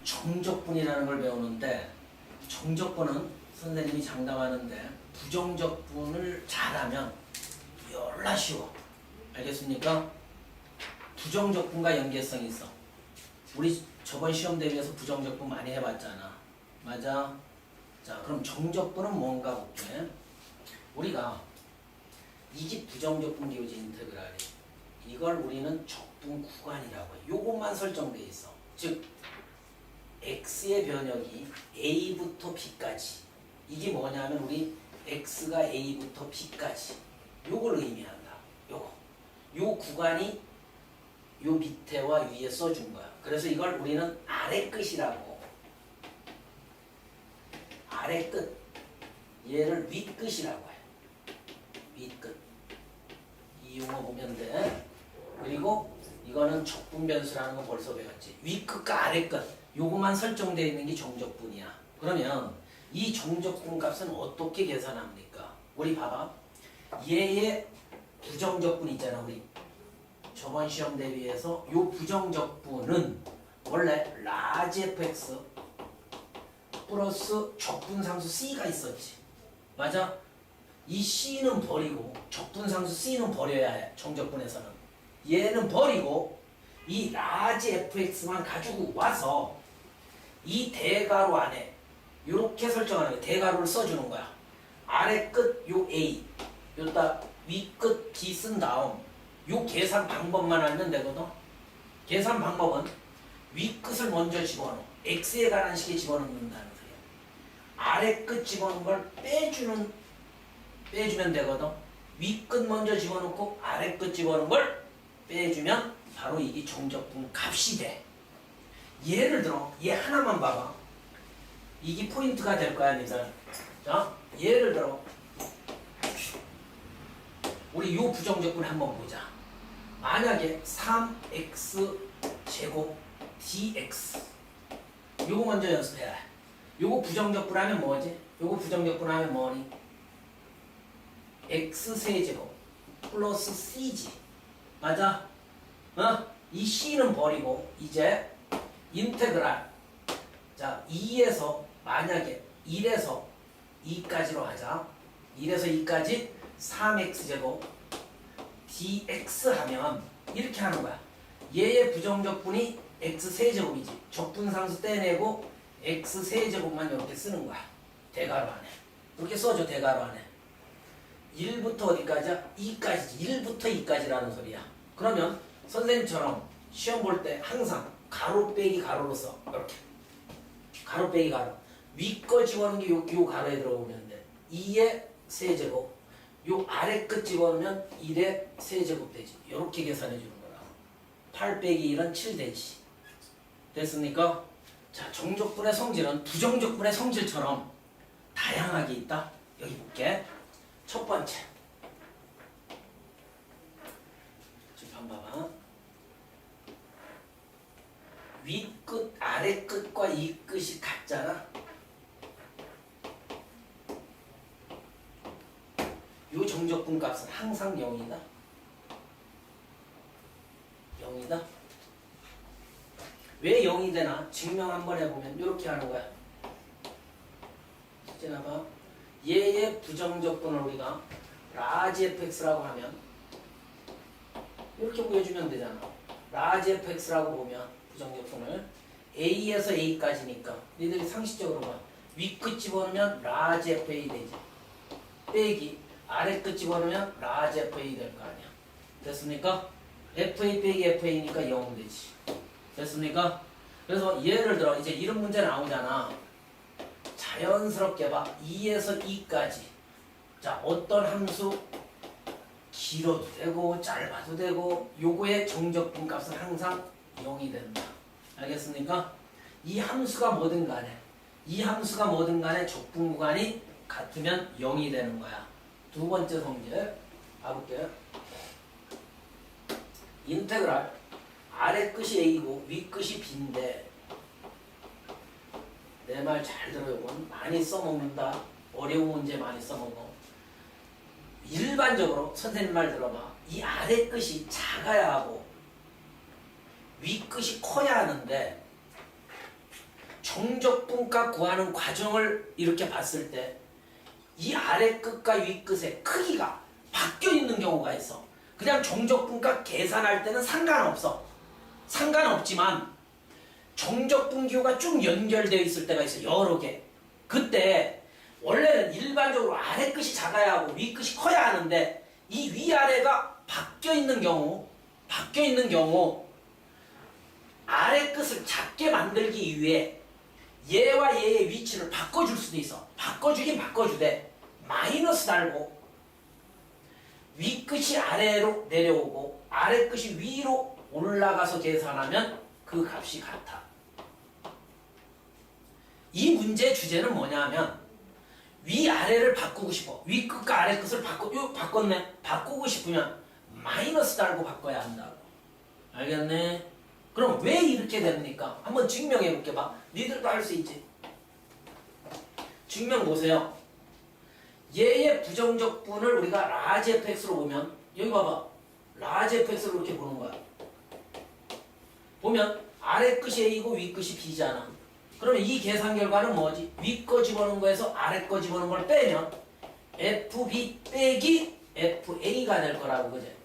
정적분이라는 걸 배우는데, 정적분은 선생님이 장담하는데 부정적분을 잘하면 열나 쉬워. 알겠습니까? 부정적분과 연계성이 있어. 우리 저번 시험 대비해서 부정적분 많이 해봤잖아. 맞아? 자, 그럼 정적분은 뭔가 볼게. 우리가 이게 부정적분 기호지 인테그랄이. 이걸 우리는 적분 구간이라고 해. 요것만 설정돼 있어. 즉 x의 변역이 a부터 b까지. 이게 뭐냐면 우리 x가 a부터 b까지. 요걸 의미한다. 요거. 요 구간이 요 밑에와 위에 써준 거야. 그래서 이걸 우리는 아래 끝이라고. 아래 끝. 얘를 윗 끝이라고 해. 윗 끝. 이 용어 보면 돼. 그리고 이거는 적분 변수라는 거 벌써 배웠지. 윗 끝과 아래 끝. 요거만 설정되어 있는 게 정적분이야. 그러면 이 정적분 값은 어떻게 계산합니까? 우리 봐봐. 얘의 부정적분 있잖아. 우리 저번 시험 대비해서 요 부정적분은 원래 라지 fx 플러스 적분상수 c가 있었지. 맞아? 이 c는 버리고 적분상수 c는 버려야 해. 정적분에서는. 얘는 버리고 이 라지 fx만 가지고 와서 이 대괄호 안에 이렇게 설정하는 거야. 대괄호를 써주는 거야. 아래 끝 요 a, 요따 위 끝 b 쓴 다음 요 계산 방법만 알면 되거든. 계산 방법은 위 끝을 먼저 집어넣어. x에 관한 식에 집어넣는다는 소리야. 아래 끝 집어넣은 걸 빼주면 되거든. 위 끝 먼저 집어넣고 아래 끝 집어넣은 걸 빼주면 바로 이게 정적분 값이 돼. 예를 들어 얘 하나만 봐봐. 이게 포인트가 될 거야, 니들. 자, 예를 들어 우리 요 부정적분 한번 보자. 만약에 3x 제곱 dx 요거 먼저 연습해야 해. 요거 부정적분 하면 뭐지? 요거 부정적분 하면 뭐니? x 세제곱 플러스 c지. 맞아? 이 c는 버리고 이제 인테그랄. 자, 2에서 만약에 1에서 2까지로 하자. 1에서 2까지 3x제곱 dx 하면 이렇게 하는 거야. 얘의 부정적분이 x세제곱이지. 적분상수 떼내고 x세제곱만 이렇게 쓰는 거야. 대괄호 안에. 이렇게 써줘. 대괄호 안에. 1부터 어디까지야? 2까지지. 1부터 2까지라는 소리야. 그러면 선생님처럼 시험 볼 때 항상 가로 빼기 가로로 써. 이렇게. 가로 빼기 가로. 위 거 집어넣는 게 요 가로에 들어오면 돼. 2의 세제곱. 요 아래 끝 집어넣으면 1의 세제곱 되지. 이렇게 계산해 주는 거라. 8 빼기 1은 7 되지. 됐습니까? 자, 정적분의 성질은 부정적분의 성질처럼 다양하게 있다. 여기 볼게. 첫 번째. 지금 봐봐. 윗끝, 아래 끝과 이 끝이 같잖아. 요 정적분 값은 항상 0이다. 0이다. 왜 0이 되나? 증명 한번 해보면 이렇게 하는 거야. 이제 봐. 얘의 부정적분을 우리가 라지 fx라고 하면 이렇게 보여주면 되잖아. 라지 fx라고 보면 부정적분을 a에서 a까지니까 니들이 상식적으로 봐. 위 끝 집어넣으면 라지 fa 되지. 빼기 아래 끝 집어넣으면 라지 fa 될 거 아니야. 됐습니까? fa 빼기 fa니까 0 되지. 됐습니까? 그래서 예를 들어 이제 이런 문제 나오잖아. 자연스럽게 봐. 2에서 2까지. 자, 어떤 함수 길어도 되고 짧아도 되고 요거의 정적분 값은 항상 0이 된다. 알겠습니까? 이 함수가 뭐든 간에 적분 구간이 같으면 0이 되는 거야. 두 번째 성질 봐볼게요. 인테그랄 아래 끝이 a고 위 끝이 b인데 내 말 잘 들어요. 많이 써먹는다. 어려운 문제 많이 써먹어. 일반 일반적으로 선생님 말 들어봐. 이 아래 끝이 작아야 하고 위 끝이 커야 하는데 정적분값 구하는 과정을 이렇게 봤을 때 이 아래 끝과 위 끝의 크기가 바뀌어 있는 경우가 있어. 그냥 정적분값 계산할 때는 상관없어. 상관없지만 정적분기호가 쭉 연결되어 있을 때가 있어. 여러 개. 그때 원래는 일반적으로 아래 끝이 작아야 하고 위 끝이 커야 하는데 이 위아래가 바뀌어 있는 경우 아래 끝을 작게 만들기 위해 얘와 얘의 위치를 바꿔줄 수도 있어. 바꿔주긴 바꿔주되 마이너스 달고 위 끝이 아래로 내려오고 아래 끝이 위로 올라가서 계산하면 그 값이 같아. 이 문제의 주제는 뭐냐면 위아래를 바꾸고 싶어. 위 끝과 아래 끝을 바꿨네. 바꾸고 싶으면 마이너스 달고 바꿔야 한다고. 알겠네? 그럼 왜 이렇게 됩니까? 한번 증명해 볼게 봐. 니들도 할 수 있지. 증명 보세요. 얘의 부정적분을 우리가 라지 fx로 보면 여기 봐봐. 라지 fx로 이렇게 보는 거야. 보면 아래 끝이 a이고 위 끝이 b잖아. 그러면 이 계산 결과는 뭐지? 위 거 집어넣은 거에서 아래 거 집어넣은 걸 빼면 fb 빼기 fa가 될 거라고, 그제?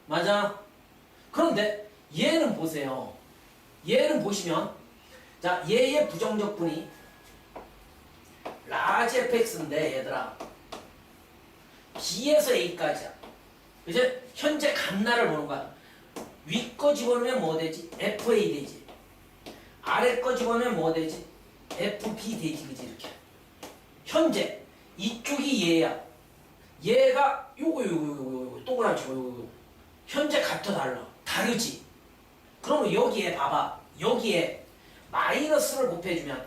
맞아? 그런데 얘는 보세요. 얘는 보시면 자, 얘의 부정적분이 라지 fx인데 얘들아 b에서 a까지야. 이제 현재 갓날을 보는 거야. 위 거 집어넣으면 뭐 되지? fa 되지. 아래 거 집어넣으면 뭐 되지? fb 되지. 그지? 이렇게. 현재 이쪽이 얘야. 얘가 요거 동그라미 치고 요거. 현재 같아 달라. 다르지? 그러면 여기에 봐봐. 여기에 마이너스를 곱해주면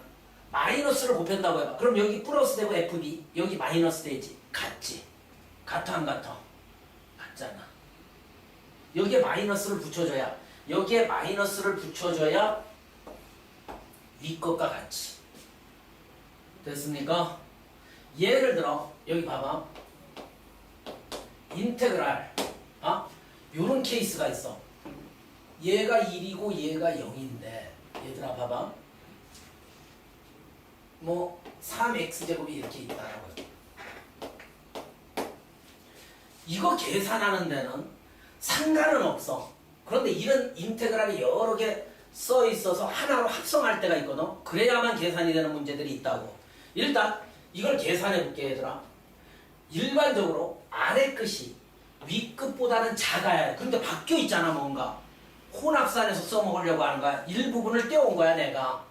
마이너스를 곱한다고 해봐. 그럼 여기 플러스 되고 fb 여기 마이너스 되지. 같지? 같아 안 같아? 같잖아. 여기에 마이너스를 붙여줘야 여기에 마이너스를 붙여줘야 위 것과 같이. 됐습니까? 예를 들어 여기 봐봐. 인테그랄 요런 케이스가 있어. 얘가 1이고 얘가 0인데 얘들아 봐봐. 뭐 3x제곱이 이렇게 있다라고. 이거 계산하는 데는 상관은 없어. 그런데 이런 인테그랄이 여러 개 써 있어서 하나로 합성할 때가 있거든. 그래야만 계산이 되는 문제들이 있다고. 일단 이걸 계산해 볼게 얘들아. 일반적으로 아래 끝이 위 끝보다는 작아야 해. 근데 바뀌어 있잖아 뭔가. 혼합산에서 써먹으려고 하는 거야. 일부분을 떼어온 거야 내가.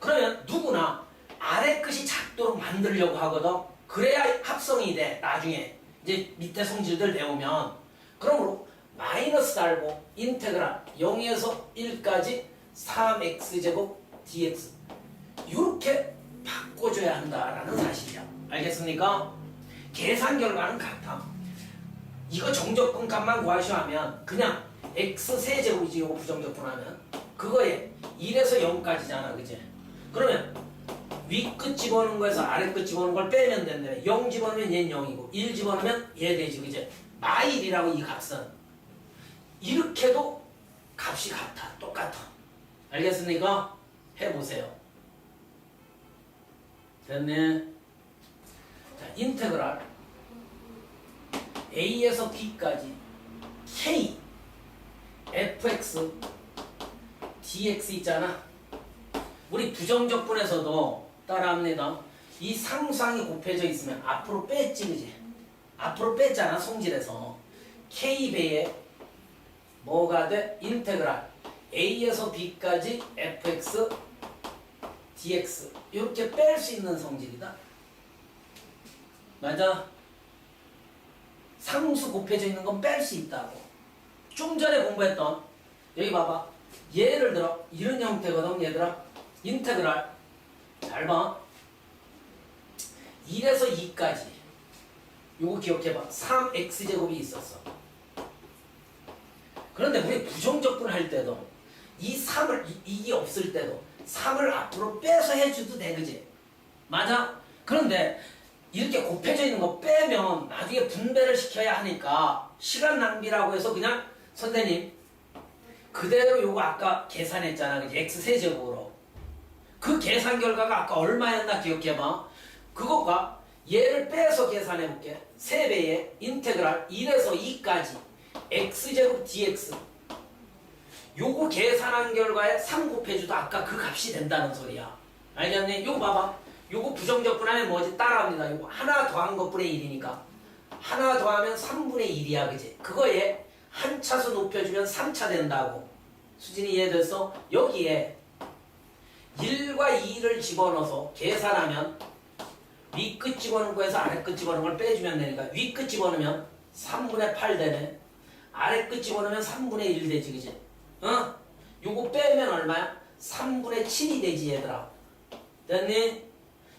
그러면 누구나 아래 끝이 작도록 만들려고 하거든. 그래야 합성이 돼. 나중에 이제 밑에 성질들 배우면. 그러므로 마이너스 달고 인테그랄 0에서 1까지 3x제곱 dx 이렇게 바꿔줘야 한다라는 사실이야. 알겠습니까? 계산 결과는 같아. 이거 정적분 값만 구하셔 하면 그냥 x세제곱이지. 이거 부정적분하면 그거에 1에서 0까지잖아. 그지? 그러면 위 끝 집어넣은 거에서 아래 끝 집어넣은 걸 빼면 된다며. 0 집어넣으면 얘는 0이고 1 집어넣으면 얘 되지. 그지? 마일이라고 이 값은. 이렇게도 값이 같아. 똑같아. 알겠습니까? 해보세요. 됐네. 자, 인테그랄 a에서 b까지 k fx dx 있잖아. 우리 부정적분에서도 따라합니다. 이 상수항이 곱해져 있으면 앞으로 뺐지. 그지? 앞으로 뺐잖아 성질에서. k배에 뭐가 돼? 인테그랄 a에서 b까지 fx dx 이렇게 뺄 수 있는 성질이다. 맞아? 상수 곱해져 있는 건 뺄 수 있다고. 좀 전에 공부했던 여기 봐봐. 예를 들어 이런 형태거든 얘들아. 인테그랄 잘 봐. 1에서 2까지 요거 기억해봐. 3x제곱이 있었어. 그런데 우리 부정적분 할 때도 이 3을 이게 없을 때도 3을 앞으로 빼서 해줘도 돼. 그지? 맞아? 그런데 이렇게 곱해져 있는 거 빼면 나중에 분배를 시켜야 하니까 시간 낭비라고 해서 그냥 선생님 그대로 요거 아까 계산했잖아. 그지? x세제곱으로. 그 계산 결과가 아까 얼마였나 기억해봐. 그거가 얘를 빼서 계산해볼게. 3배의 인테그랄 1에서 2까지 x제곱 dx. 요거 계산한 결과에 3 곱해줘도 아까 그 값이 된다는 소리야. 알겠니? 요거 봐봐. 요거 부정적분 하면 뭐지? 따라합니다. 요거 하나 더한 것분의 1이니까 하나 더하면 3분의 1이야. 그지? 그거에 한 차수 높여주면 3차 된다고. 수진이 이해됐어? 여기에 1과 2를 집어넣어서 계산하면 위끝 집어넣은 거에서 아래끝 집어넣은 걸 빼주면 되니까 위끝 집어넣으면 3분의 8 되네. 아래끝 집어넣으면 3분의 1 되지. 그지? 어? 요거 빼면 얼마야? 3분의 7이 되지 얘들아. 됐니?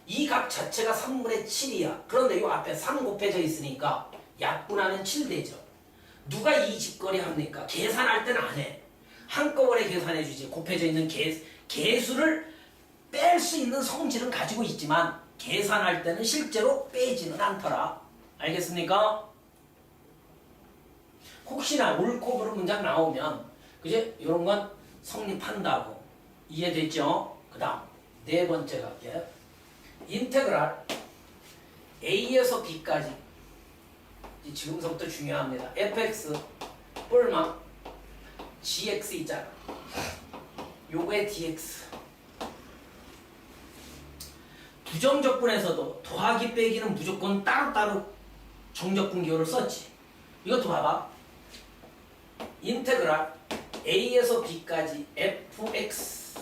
이 값 자체가 3분의 7이야. 그런데 요 앞에 3 곱해져 있으니까 약분하면 7 되죠. 누가 이 짓거리 합니까? 계산할 때는 안 해. 한꺼번에 계산해 주지. 곱해져 있는 개수를 뺄 수 있는 성질은 가지고 있지만 계산할 때는 실제로 빼지는 않더라. 알겠습니까? 혹시나 옳고 그른 문장 나오면 그제 이런 건 성립한다고. 이해됐죠? 그 다음 네 번째 갈게. 인테그랄 a에서 b까지. 지금부터 중요합니다. fx 뿔망 gx 있잖아. 요거의 dx. 부정적분에서도 더하기 빼기는 무조건 따로따로 정적분 기호를 썼지. 이것도 봐봐. 인테그랄 a에서 b까지 fx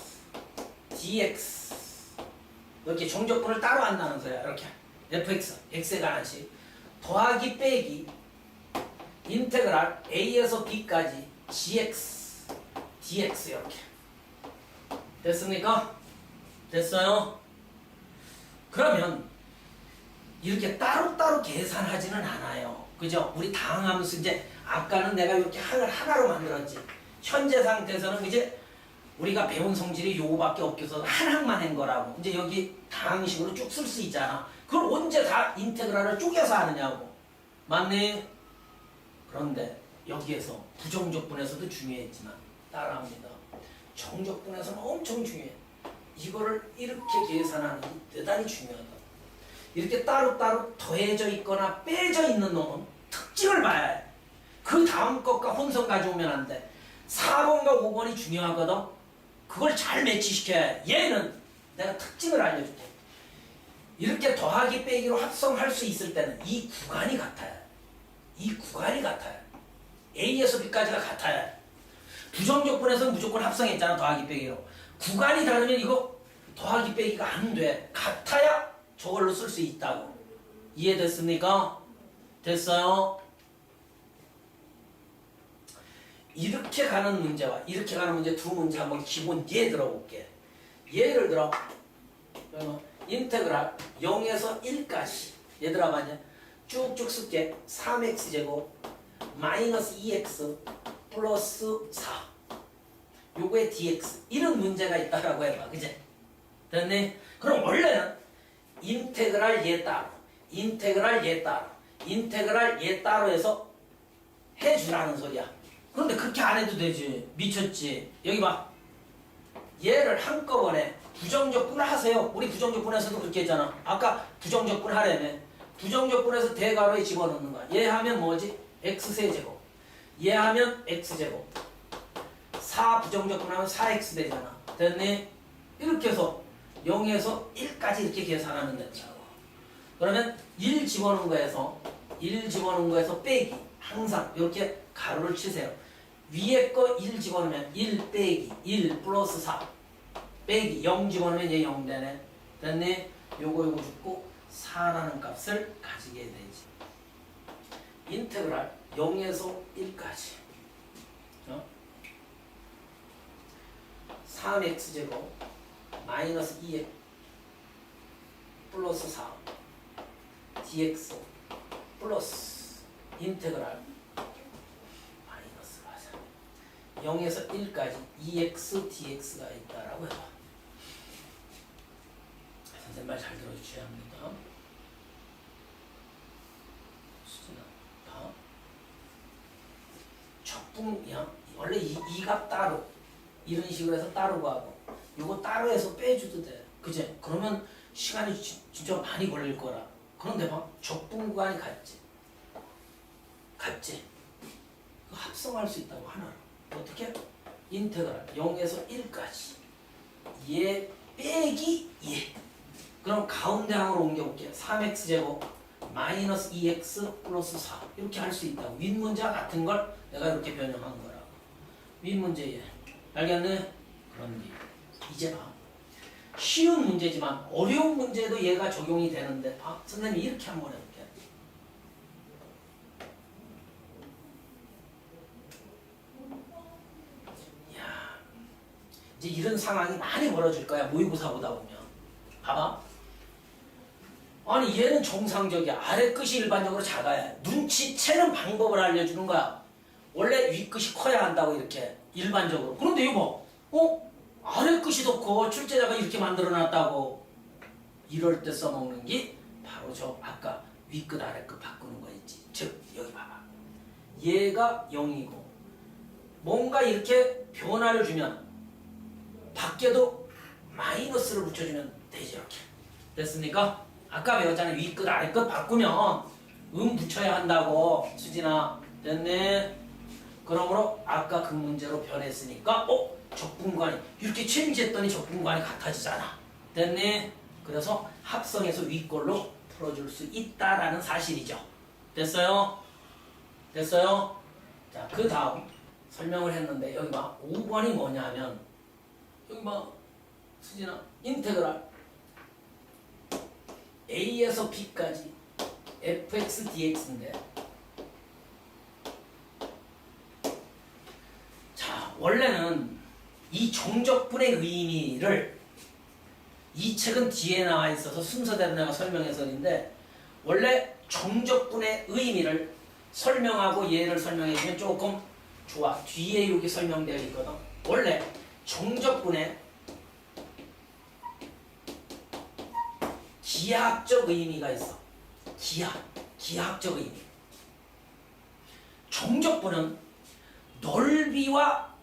dx. 이렇게 정적분을 따로 한다는 소리야. 이렇게 fx, x에 관한식 더하기 빼기 인테그랄 a에서 b까지 gx, dx. 이렇게 됐습니까? 됐어요? 그러면 이렇게 따로따로 계산하지는 않아요. 그죠? 우리 다항함수 이제 아까는 내가 이렇게 하나로 만들었지. 현재 상태에서는 이제 우리가 배운 성질이 요거밖에 없겠어. 한 항만 한 거라고. 이제 여기 다항식으로 쭉 쓸 수 있잖아. 그걸 언제 다 인테그랄을 쪼개서 하느냐고. 맞네? 그런데 여기에서 부정적분에서도 중요했지만 따라합니다. 정적분에서는 엄청 중요해. 이거를 이렇게 계산하는 게 대단히 중요하다. 이렇게 따로따로 더해져 있거나 빼져 있는 놈은 특징을 봐야 해. 그 다음 것과 혼선 가져오면 안 돼. 4번과 5번이 중요하거든. 그걸 잘 매치시켜야 해. 얘는 내가 특징을 알려줄게. 이렇게 더하기 빼기로 합성할 수 있을 때는 이 구간이 같아야 해. 이 구간이 같아야 해. A에서 B까지가 같아야 해. 부정적분에서는 무조건 합성했잖아. 더하기 빼기로. 구간이 다르면 이거 더하기 빼기가 안 돼. 같아야 저걸로 쓸 수 있다고. 이해됐습니까? 됐어요? 이렇게 가는 문제와 이렇게 가는 문제 두 문제 한번 기본 예 들어볼게. 예를 들어 인테그랄 0에서 1까지 얘들아 봐냐 쭉쭉 쓸게. 3x제곱 마이너스 2x 플러스 4 요거에 dx 이런 문제가 있다라고 해봐. 그제? 됐니? 그럼 원래는 인테그랄 얘 따로 인테그랄 얘 따로 인테그랄 얘 따로 해서 해주라는 소리야. 그런데 그렇게 안 해도 되지. 미쳤지. 여기 봐. 얘를 한꺼번에 부정적분을 하세요. 우리 부정적분에서도 그렇게 했잖아. 아까 부정적분 하려면 부정적분에서 대괄호에 집어넣는 거야. 얘 하면 뭐지? x세제곱. 얘 하면 x제곱. 4 부정적분 하면 4x 되잖아. 됐니? 이렇게 해서 0에서 1까지 이렇게 계산하면 된다고. 그러면 1 집어넣은 거에서 1 집어넣은 거에서 빼기. 항상 이렇게 가로를 치세요. 위에 거 1 집어넣으면 1 빼기 1 플러스 4 빼기 0 집어넣으면 얘 0 되네. 됐니? 요거 죽고 4라는 값을 가지게 되지. 인테그랄 0에서 1까지 3x제곱 마이너스 2x 플러스 4 dx 플러스 인테그랄 마이너스 맞아. 0에서 1까지 2x dx가 있다라고 해봐. 선생님 말 잘 들어주셔야 합니다. 적분이야. 원래 이 값 따로 이런 식으로 해서 따로 구하고 요거 따로 해서 빼줘도 돼. 그제? 그러면 시간이 진짜 많이 걸릴 거라. 그런데 봐. 적분 구간이 같지. 같지. 합성할 수 있다고 하나로. 어떻게? 인테그랄 0에서 1까지. 얘 빼기 얘. 그럼 가운데 항으로 옮겨볼게요. 3x제곱 마이너스 2x 플러스 4 이렇게 할 수 있다고. 윗문제와 같은 걸 내가 이렇게 변형한 거라고. 윗문제 얘. 알겠네? 그런데 이제 봐. 쉬운 문제지만 어려운 문제도 얘가 적용이 되는데 선생님이 이렇게 한번 해볼게. 야, 이제 이런 상황이 많이 벌어질 거야. 모의고사 보다 보면. 봐봐. 아니 얘는 정상적이야. 아래 끝이 일반적으로 작아야 눈치채는 방법을 알려주는 거야. 원래 위 끝이 커야 한다고 이렇게 일반적으로. 그런데 이거 아래 끝이 더 커. 출제자가 이렇게 만들어놨다고. 이럴 때 써먹는 게 바로 저 아까 위 끝 아래 끝 바꾸는 거 있지. 즉 여기 봐봐. 얘가 0이고 뭔가 이렇게 변화를 주면 밖에도 마이너스를 붙여주면 되지. 이렇게 됐습니까? 아까 배웠잖아요. 위 끝 아래 끝 바꾸면 붙여야 한다고. 수진아 됐네. 그러므로 아까 그 문제로 변했으니까 적분관이 이렇게 체인지했더니 적분관이 같아지잖아. 됐니? 그래서 합성해서 윗걸로 풀어줄 수 있다라는 사실이죠. 됐어요? 됐어요? 자, 그 다음 설명을 했는데 여기 봐. 5번이 뭐냐면 여기 봐. 수진아 인테그랄 A에서 B까지 fx dx인데 자, 원래는 이 정적분의 의미를 이 책은 뒤에 나와 있어서 순서대로 내가 설명해서인데 원래 정적분의 의미를 설명하고 얘를 설명해주면 조금 좋아. 뒤에 여기 설명되어 있거든. 원래 정적분의 기하학적 의미가 있어. 기하학적 의미. 정적분은 넓이와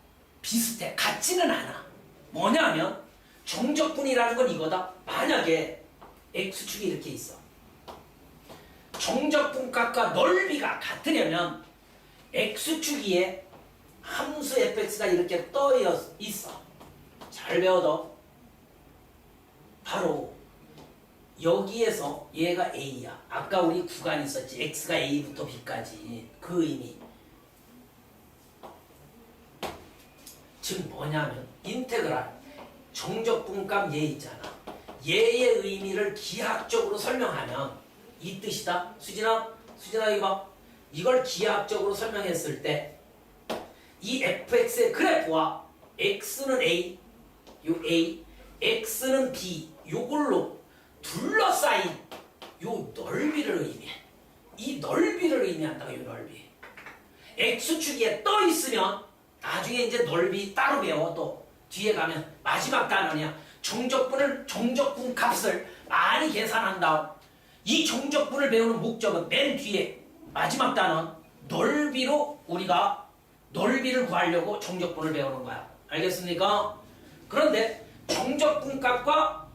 비슷해. 같지는 않아. 뭐냐면 정적분이라는 건 이거다. 만약에 x축이 이렇게 있어. 정적분 값과 넓이가 같으려면 x축 위에 함수 fx가 이렇게 떠 있어. 잘 배워둬. 바로 여기에서 얘가 a야. 아까 우리 구간 있었지. x가 a부터 b까지. 그 의미. 즉 뭐냐면 인테그랄 정적분값 얘 있잖아. 얘의 의미를 기하학적으로 설명하면 이 뜻이다. 수진아 이거 봐. 이걸 기하학적으로 설명했을 때 이 fx의 그래프와 x는 a, 요 a, x는 b, 요걸로 둘러싸인 요 넓이를 의미해. 이 넓이를 의미한다. 요 넓이. x축에 떠 있으면 나중에 이제 넓이 따로 배워. 또 뒤에 가면 마지막 단원이야. 정적분 값을 많이 계산한다. 이 정적분을 배우는 목적은 맨 뒤에 마지막 단원 넓이로 우리가 넓이를 구하려고 정적분을 배우는 거야. 알겠습니까? 그런데 정적분 값과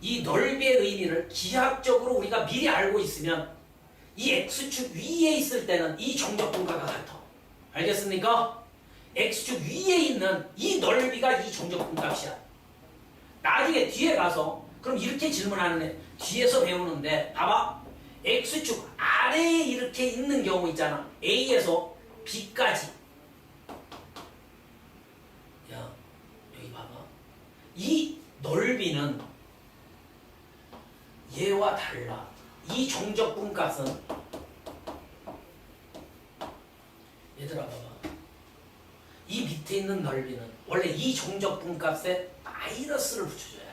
이 넓이의 의미를 기하학적으로 우리가 미리 알고 있으면 이 x축 위에 있을 때는 이 정적분값과 같아. 알겠습니까? x축 위에 있는 이 넓이가 이 정적분 값이야. 나중에 뒤에 가서 그럼 이렇게 질문하는 애 뒤에서 배우는데 봐봐. x축 아래에 이렇게 있는 경우 있잖아. a에서 b까지. 야 여기 봐봐. 이 넓이는 얘와 달라. 이 정적분 값은 얘들아 봐봐. 이 밑에 있는 넓이는 원래 이 정적분 값에 마이너스를 붙여줘야 해.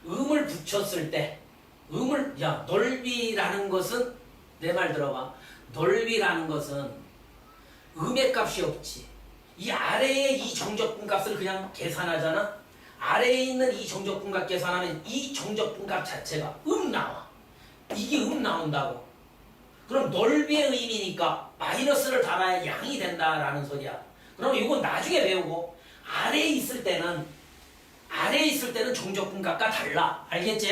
음을 붙였을 때 넓이라는 것은 내 말 들어봐. 넓이라는 것은 음의 값이 없지. 이 아래에 이 정적분 값을 그냥 계산하잖아. 아래에 있는 이 정적분 값 계산하면 이 정적분 값 자체가 나와. 이게 나온다고. 그럼 넓이의 의미니까 마이너스를 달아야 양이 된다라는 소리야. 그럼 이건 나중에 배우고 아래에 있을 때는 정적분값과 달라. 알겠지?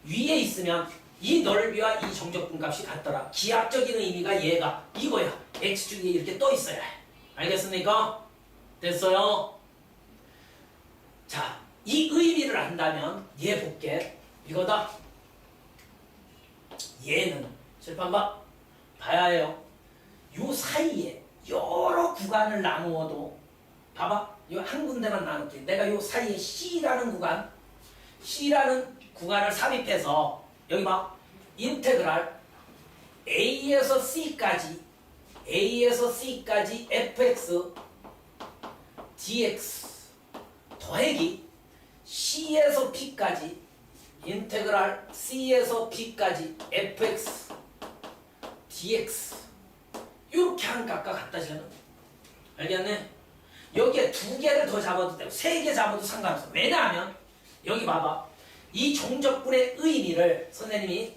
위에 있으면 이 넓이와 이 정적분값이 같더라. 기하학적인 의미가 얘가 이거야. x축이 이렇게 떠 있어야 해. 알겠습니까? 됐어요? 자, 이 의미를 안다면 얘 볼게. 이거다. 얘는 칠판 봐야 해요. 요 사이에 여러 구간을 나누어도 봐봐. 요 한 군데만 나눌게. 내가 요 사이에 C라는 구간을 삽입해서 여기 봐. 인테그랄 A에서 C까지 fx dx 더하기 C에서 P까지 인테그랄 C에서 P까지 fx dx 이렇게 한 값과 같다 쟤는. 알겠네? 여기에 두 개를 더 잡아도 되고 세 개 잡아도 상관없어. 왜냐하면 여기 봐봐. 이 정적분의 의미를 선생님이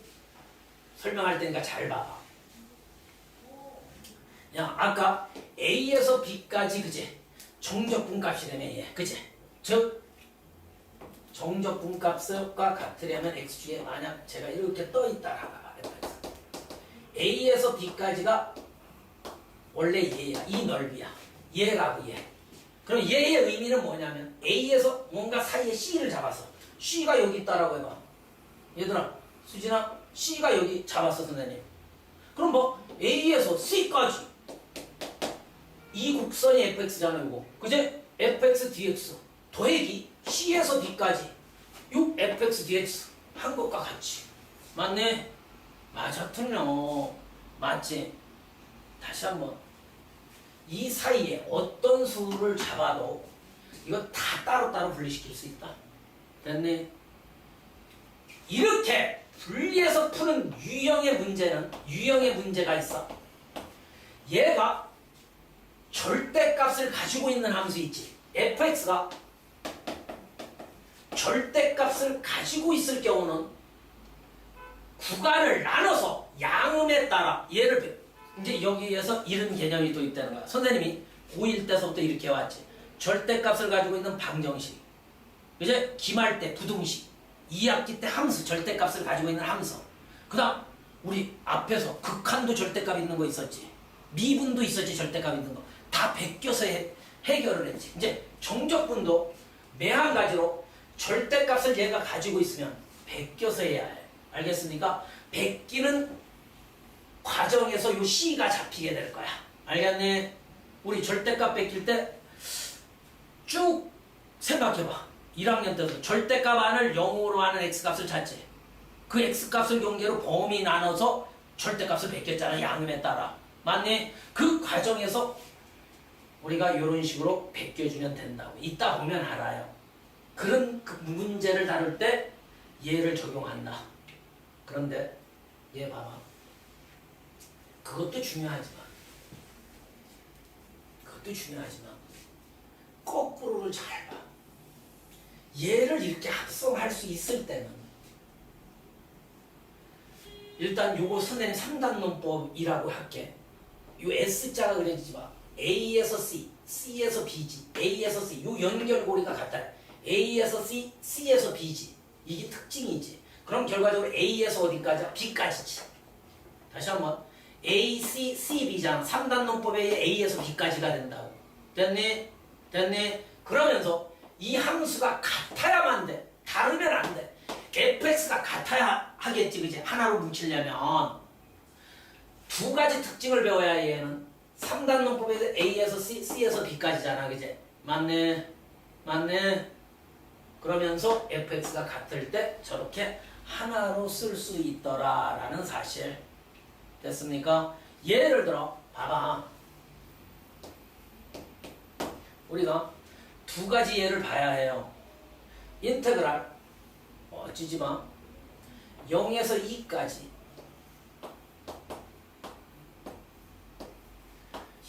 설명할 테니까 잘 봐봐. 야, 아까 A에서 B까지 그지? 정적분 값이라며 얘. 그지? 즉 정적분 값과 같으려면 x축에 만약 제가 이렇게 떠 있다라 A에서 B까지가 원래 얘야. 이 넓이야. 얘라고 얘. 그럼 얘의 의미는 뭐냐면 A에서 뭔가 사이에 C를 잡았어. C가 여기 있다라고 해봐. 얘들아, 수진아, C가 여기 잡았어 선생님. 그럼 뭐 A에서 C까지 이 곡선이 fx잖아 이거. 그제? fx dx 더하기 C에서 B까지 요 fx dx 한 것과 같이. 맞네? 맞아 틀려. 맞지? 다시 한번. 이 사이에 어떤 수를 잡아도 이거 다 따로따로 분리시킬 수 있다. 됐네? 이렇게 분리해서 푸는 유형의 문제가 있어. 얘가 절대값을 가지고 있는 함수 있지. fx가 절대값을 가지고 있을 경우는 구간을 나눠서 양음에 따라 얘를 이제 여기에서 이런 개념이 또 있다는 거야. 선생님이 고1 때서부터 이렇게 왔지. 절대값을 가지고 있는 방정식, 이제 기말 때 부등식, 2학기 때 함수, 절대값을 가지고 있는 함수. 그 다음 우리 앞에서 극한도 절대값 있는 거 있었지. 미분도 있었지. 절대값 있는 거 다 베껴서 해결을 했지. 이제 정적분도 매한 가지로 절대값을 얘가 가지고 있으면 베껴서 해야 해. 알겠습니까? 베끼는 과정에서 요 C가 잡히게 될 거야. 알겠니? 우리 절대값 베낄 때 쭉 생각해봐. 1학년 때도 절대값 안을 0으로 하는 x값을 찾지. 그 x값을 경계로 범위 나눠서 절대값을 베꼈잖아. 양음에 따라. 맞니? 그 과정에서 우리가 이런 식으로 베껴주면 된다고. 이따 보면 알아요. 그런 그 문제를 다룰 때 얘를 적용한다. 그런데 얘 봐봐. 그것도 중요하지만 거꾸로를 잘 봐. 얘를 이렇게 합성할 수 있을 때는 일단 요거 선생님 3단 논법이라고 할게. 요 S자가 그려지지 마. A에서 C, C에서 B지. A에서 C. 요 연결고리가 같다. A에서 C, C에서 B지. 이게 특징이지. 그럼 결과적으로 A에서 어디까지? B까지지. 다시 한번. A, C, C, B잖아. 3단 논법에 A에서 B까지가 된다고. 됐니? 그러면서 이 함수가 같아야만 돼. 다르면 안 돼. fx가 같아야 하겠지. 그지? 하나로 뭉치려면. 두 가지 특징을 배워야 얘는. 3단 논법에서 A에서 C, C에서 B까지잖아. 그지? 맞네. 그러면서 fx가 같을 때 저렇게 하나로 쓸 수 있더라라는 사실. 됐습니까? 예를 들어 봐봐. 우리가 두 가지 예를 봐야 해요. 인테그랄 찌지 마. 0에서 2까지.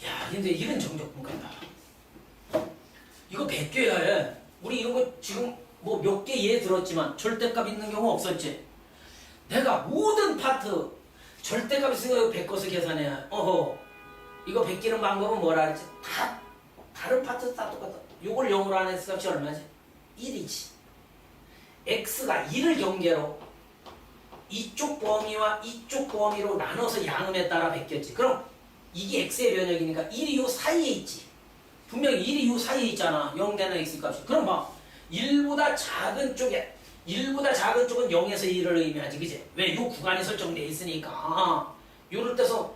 야, 근데 이런 정적분간다. 이거 베껴야 해. 우리 이런 거 지금 뭐 몇 개 예 들었지만 절대값 있는 경우 없었지. 내가 모든 파트 절대값을 바꿔서 계산해야. 어허. 이거 베끼는 방법은 뭐라 그랬지? 다 다른 파트 다 똑같아. 요걸 0으로 안 했을 값이 얼마지? 1이지. x가 1을 경계로 이쪽 범위와 이쪽 범위로 나눠서 양음에 따라 베꼈지. 그럼 이게 x의 변역이니까 1이 요 사이에 있지. 분명히 1이 요 사이에 있잖아. 0 되는 x 값이. 그럼 봐. 1보다 작은 쪽에 1보다 작은 쪽은 0에서 1을 의미하지. 그지? 왜? 요 구간이 설정되어 있으니까. 요럴 때서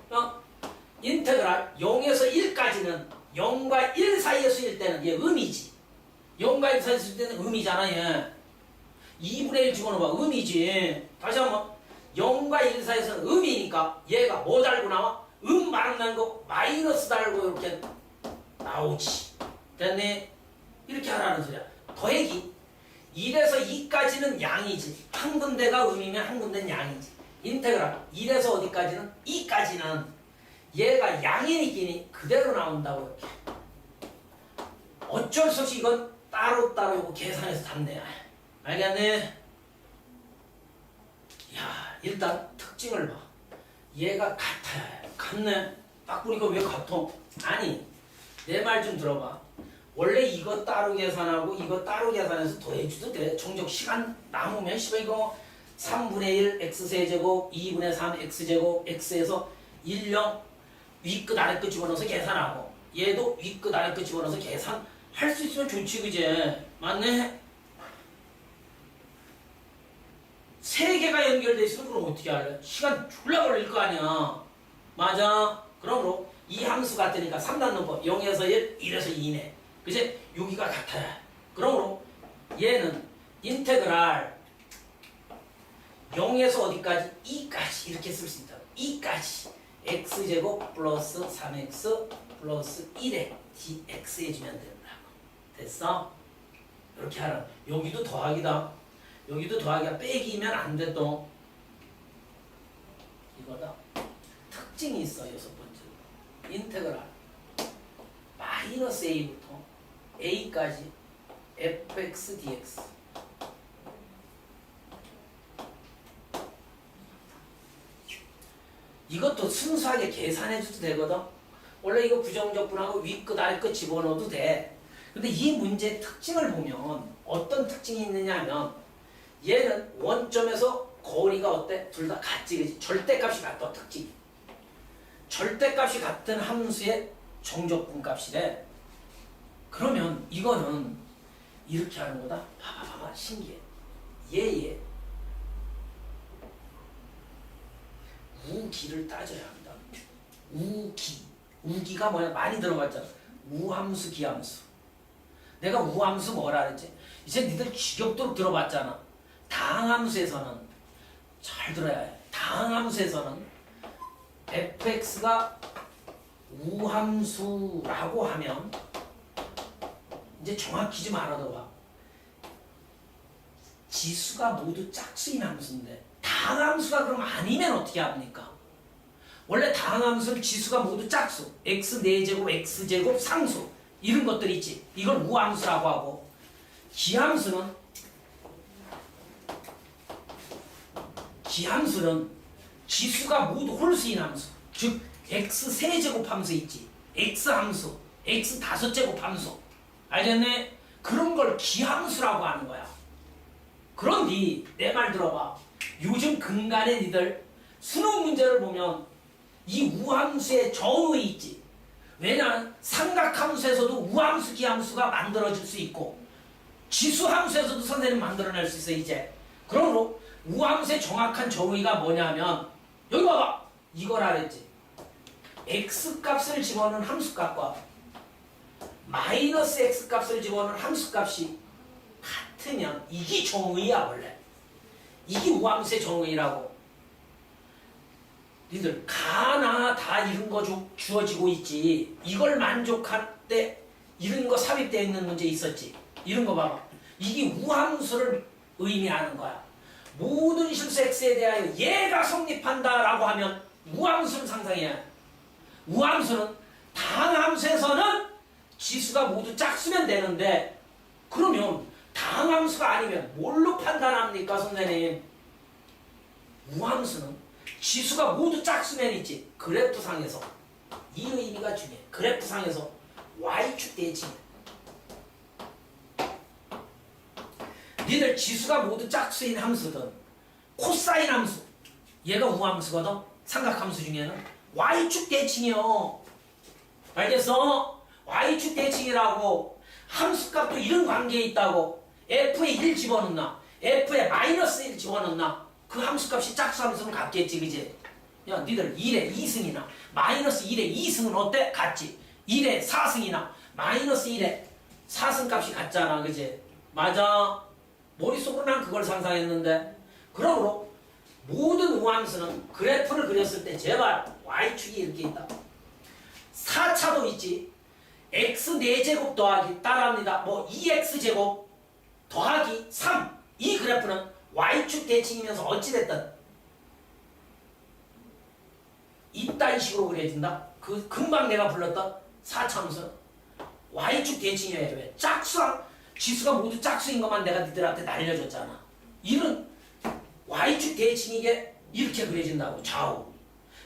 인테그랄 0에서 1까지는 0과 1 사이에 쓰일 때는 얘 음이지. 0과 1 사이에 쓸 때는 음이잖아. 얘 2분의 1 집어넣어봐. 음이지. 다시 한번 0과 1 사이에서는 음이니까 얘가 뭐 달고 나와? 말은 거 마이너스 달고 이렇게 나오지. 됐니? 이렇게 하라는 소리야. 더하기 1에서 2까지는 양이지. 한 군데가 음이면 한 군데는 양이지. 인테그랄 1에서 어디까지는? 2까지는 얘가 양이니끼니 그대로 나온다고. 이렇게. 어쩔 수 없이 이건 따로따로 이거 계산해서 답내야. 알겠니? 야, 일단 특징을 봐. 얘가 같아야 해. 같네? 딱 보니까 왜 같아? 아니, 내 말 좀 들어봐. 원래 이거 따로 계산하고 이거 따로 계산해서 더해줘도 돼. 종족 시간 남으면 이거 3분의 1 x세제곱 2분의 3 x제곱 x에서 1, 0 윗끝 아래끝 집어넣어서 계산하고 얘도 윗끝 아래끝 집어넣어서 계산할 수 있으면 좋지. 그제? 맞네? 세 개가 연결돼 있으면 그럼 어떻게 할래? 시간 졸라 걸릴 거 아니야. 맞아. 그러므로 이 함수 같으니까 3단원법 0에서 1, 1에서 2네. 그치? 여기가 같아요. 그러므로 얘는 인테그랄 0에서 어디까지? 2까지 이렇게 쓸 수 있다. 2까지 x제곱 플러스 3x 플러스 1에 dx 해주면 된다고. 됐어? 이렇게 하라. 여기도 더하기다. 여기도 더하기가 빼기면 안 돼. 또 이거다. 특징이 있어. 6번째 인테그랄 마이너스 a부터 a까지 fx dx. 이것도 순수하게 계산해줘도 되거든. 원래 이거 부정적분하고 윗끝 아래끝 집어넣어도 돼. 근데 이 문제의 특징을 보면 어떤 특징이 있느냐 하면 얘는 원점에서 거리가 어때? 둘 다 같지. 그치? 절대값이 같다. 특징이. 절대값이 같은 함수의 정적분 값이래. 그러면 이거는 이렇게 하는 거다. 봐봐 신기해. 얘 우기를 따져야 한다. 우기가 뭐야? 많이 들어봤잖아. 우함수 기함수. 내가 우함수 뭐라 그랬지? 이제 니들 지겹도록 들어봤잖아. 다항함수에서는 잘 들어야 해. 다항함수에서는 fx가 우함수라고 하면 이제 정확히 좀 알아둬봐. 지수가 모두 짝수인 함수인데 다항함수가 그럼 아니면 어떻게 합니까? 원래 다항함수는 지수가 모두 짝수, x 4제곱, x제곱, 상수 이런 것들이 있지. 이걸 우함수라고 하고 기함수는 지수가 모두 홀수인 함수, 즉 x 세제곱 함수 있지. x 함수, x 5제곱 함수. 알겠네? 그런 걸 기함수라고 하는 거야. 그런데 내 말 들어봐. 요즘 근간에 니들 수능 문제를 보면 이 우함수의 정의 있지. 왜냐하면 삼각함수에서도 우함수, 기함수가 만들어질 수 있고 지수함수에서도 선생님 만들어낼 수 있어. 이제 그러므로 우함수의 정확한 정의가 뭐냐면 여기 봐봐. 이거라 그랬지. x값을 집어넣은 함수값과 마이너스 x값을 집어넣은 함수값이 같으면 이게 정의야. 원래 이게 우함수의 정의라고. 니들 가나 다 이런 거 주어지고 있지. 이걸 만족할 때 이런 거 삽입되어 있는 문제 있었지. 이런 거 봐봐. 이게 우함수를 의미하는 거야. 모든 실수 x에 대하여 얘가 성립한다라고 하면 우함수를 상상해야 해. 우함수는 다항함수에서는 지수가 모두 짝수면 되는데 그러면 다항함수가 아니면 뭘로 판단합니까 선생님? 우함수는 지수가 모두 짝수면 있지. 그래프상에서 이 의미가 중요해. 그래프상에서 y축 대칭. 니들 지수가 모두 짝수인 함수든 코사인 함수, 얘가 우함수거든. 삼각함수 중에는 y축 대칭이요. 알겠어? y축 대칭이라고. 함수값도 이런 관계에 있다고. f에 1 집어넣나, f에 마이너스 1 집어넣나, 그 함수값이 짝수 함수는 같겠지, 그지? 야, 니들 1에 2승이나 마이너스 1에 2승은 어때? 같지? 1에 4승이나 마이너스 1에 4승 값이 같잖아, 그지? 맞아. 머릿속으로 난 그걸 상상했는데. 그러므로 모든 우함수는 그래프를 그렸을 때 제발 y축이 이렇게 있다. 4차도 있지. x 4제곱 더하기 따라합니다. 뭐 2x제곱 더하기 3. 이 그래프는 y축 대칭이면서 어찌됐든 이딴 식으로 그려진다. 그 금방 내가 불렀던 4차함수 y축 대칭이어야 돼. 왜? 짝수랑 지수가 모두 짝수인 것만 내가 니들한테 날려줬잖아. 이런 y축 대칭이게 이렇게 그려진다고. 좌우.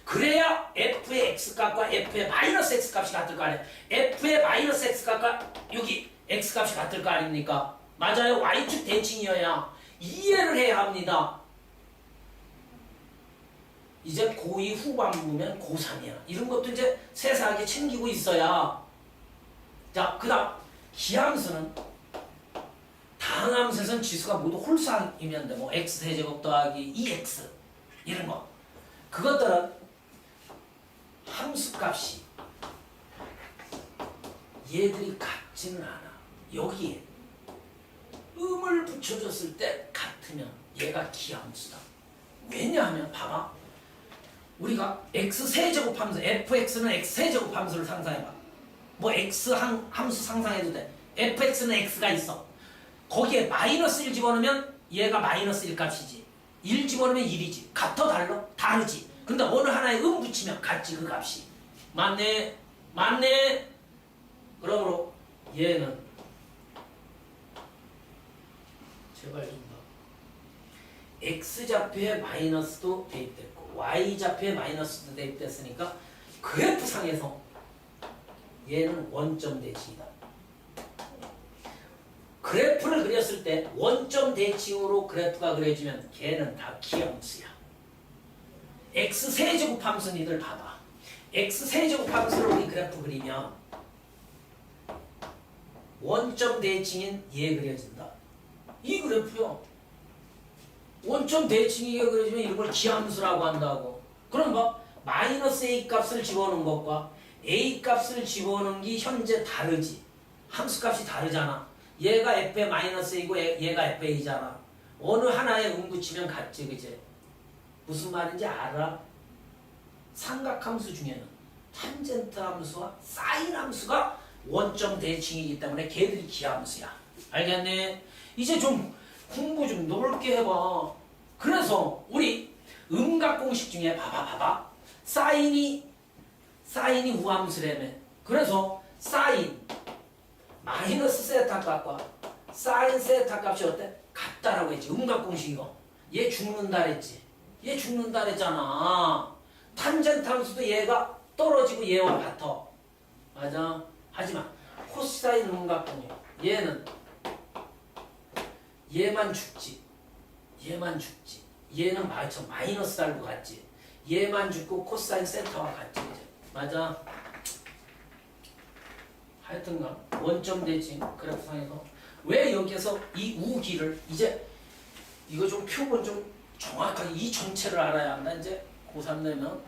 그래야 f의 x값과 f의 마이너스 x값이 같을 거 아니야. f의 마이너스 x값과 여기 x값이 같을 거 아닙니까? 맞아요. y축 대칭이어야 이해를 해야 합니다. 이제 고2 후반부면 고3이야. 이런 것도 이제 세세하게 챙기고 있어야. 자, 그 다음 기함수는 다항함수에서는 지수가 모두 홀수이면 돼. 뭐 x세제곱 더하기 2x 이런 거. 그것들은 함수값이 얘들이 같지는 않아. 여기에 음을 붙여줬을 때 같으면 얘가 기함수다. 왜냐하면 봐봐. 우리가 x세제곱 함수, fx는 x세제곱 함수를 상상해봐. 뭐 x 함수 상상해도 돼. fx는 x가 있어. 거기에 마이너스 1 집어넣으면 얘가 마이너스 1 값이지. 1 집어넣으면 1이지. 같아 달라? 다르지. 근데 어느 하나에 음 붙이면 같지 그 값이. 맞네? 맞네? 그러므로 얘는 제발 좀 봐. x좌표에 마이너스도 대입됐고 y좌표에 마이너스도 대입됐으니까 그래프상에서 얘는 원점 대칭이다. 그래프를 그렸을 때 원점 대칭으로 그래프가 그려지면 걔는 다 기함수야. x세제곱 함수 니들 봐봐. x세제곱 함수를 우리 그래프 그리면 원점 대칭인 얘 그려진다. 이 그래프요. 원점 대칭이 그려지면 이런 걸 기함수라고 한다고. 그럼 뭐 마이너스 a 값을 집어넣은 것과 a 값을 집어넣은 게 현재 다르지. 함수값이 다르잖아. 얘가 f의 마이너스 a고 얘가 fa잖아. 어느 하나에 붙이면 같지, 그제? 무슨 말인지 알아? 삼각함수 중에는 탄젠트 함수와 사인 함수가 원점 대칭이기 때문에 걔들이 기함수야. 알겠네? 이제 좀 공부 좀 넓게 해봐. 그래서 우리 음각 공식 중에 봐봐. 사인이 우함수라며. 그래서 사인 마이너스 세타 값과 사인 세타 값이 어때? 같다라고 했지. 음각 공식 이거. 얘 죽는다 그랬지. 얘 죽는다 그랬잖아. 탄젠트 함수도 얘가 떨어지고 얘와 같아. 맞아. 하지만 코사인 음각 공식 얘는 얘만 죽지. 얘는 마이너스 달고 같지. 얘만 죽고 코사인 세타와 같지. 이제. 맞아. 하여튼간 원점 대칭 그래프상에서 왜 여기에서 이 우기를 이제 이거 좀 표본 좀 정확하게 이 전체를 알아야 한다. 이제 고3 되면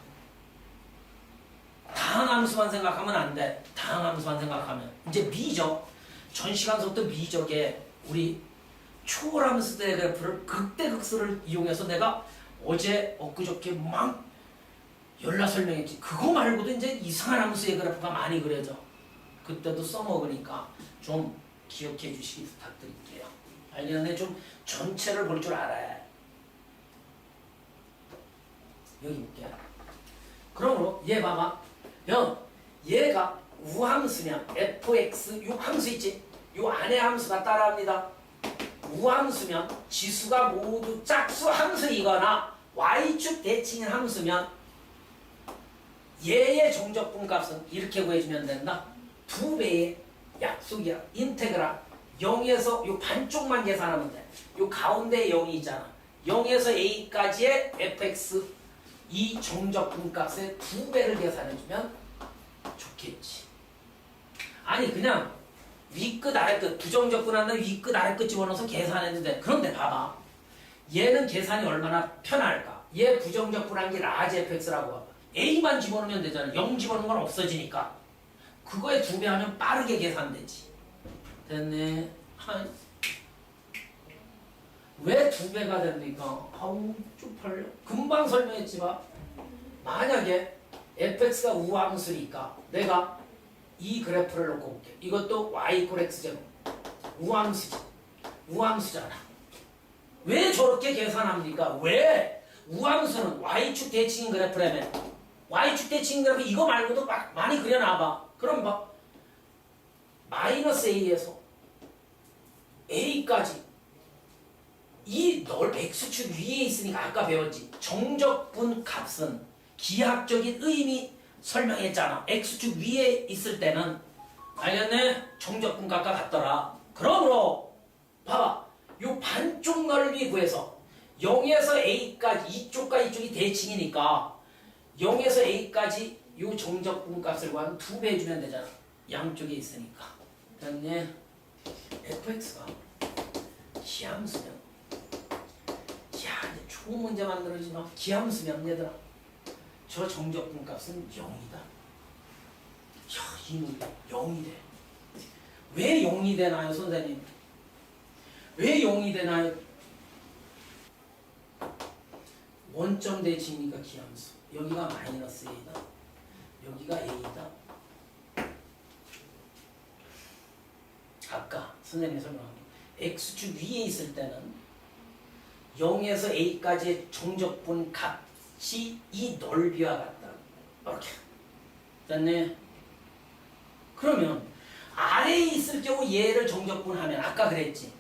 다항함수만 생각하면 안 돼. 다항함수만 생각하면 이제 미적 전 시간서부터 미적에 우리 초월함수대 그래프를 극대극소를 이용해서 내가 어제 엊그저께 막 열나 설명했지. 그거 말고도 이제 이상한 함수의 그래프가 많이 그려져. 그때도 써먹으니까 좀 기억해 주시기 부탁드릴게요. 알겠네? 좀 전체를 볼 줄 알아야 해. 여기 볼게. 그러므로 얘 봐봐. 얘가 우함수면 fx 요 함수 있지? 요 안에 함수가 따라합니다. 우함수면 지수가 모두 짝수 함수이거나 y축 대칭인 함수면 얘의 정적분 값은 이렇게 구해주면 된다. 2배의 약속이야. 인테그랄 0에서 요 반쪽만 계산하면 돼. 요 가운데 0이 있잖아. 0에서 a까지의 fx 이 정적분 값의 2배를 계산해주면 좋겠지. 아니 그냥 위끝 아래끝 부정적분 한다면 위끝 아래끝 집어넣어서 계산해도 돼. 그런데 봐봐. 얘는 계산이 얼마나 편할까? 얘 부정적분한 게 라지 fx라고 봐봐. a만 집어넣으면 되잖아. 0 집어넣는 건 없어지니까. 그거에 2배 하면 빠르게 계산되지. 됐네. 왜 2배가 됩니까? 아우 쪽팔려. 금방 설명했지만 만약에 fx가 우함수니까 내가 이 그래프를 놓고 볼게. 이것도 y = x제곱. 우함수지. 우함수잖아. 왜 저렇게 계산합니까? 왜? 우함수는 y축 대칭인 그래프라면 y축 대칭인 그래프 이거 말고도 많이 그려놔봐. 그럼 봐. -a에서 a까지 이 x축 위에 있으니까 아까 배웠지. 정적분 값은 기하학적인 의미 설명했잖아. x축 위에 있을 때는 알겠네? 정적분 값과 같더라. 그러므로 봐봐. 요 반쪽 넓이 구해서 0에서 a까지 이쪽과 이쪽이 대칭이니까 0에서 a까지 요 정적분 값을 구하면 2배 해주면 되잖아. 양쪽에 있으니까. 됐네? fx가 기함수면 야 이제 좋은 문제 만들어지나? 기함수면 얘들아 저 정적분 값은 0이다. 야 이놈이 0이 돼. 왜 0이 되나요 선생님? 왜 0이 되나요? 원점 대칭이니까 기함수. 여기가 -a다. 여기가 a다. 아까 선생님이 설명한 게 x축 위에 있을 때는 0에서 a까지의 정적분 값이 이 넓이와 같다. 이렇게. 됐네. 그러면 아래에 있을 경우 얘를 정적분하면 아까 그랬지.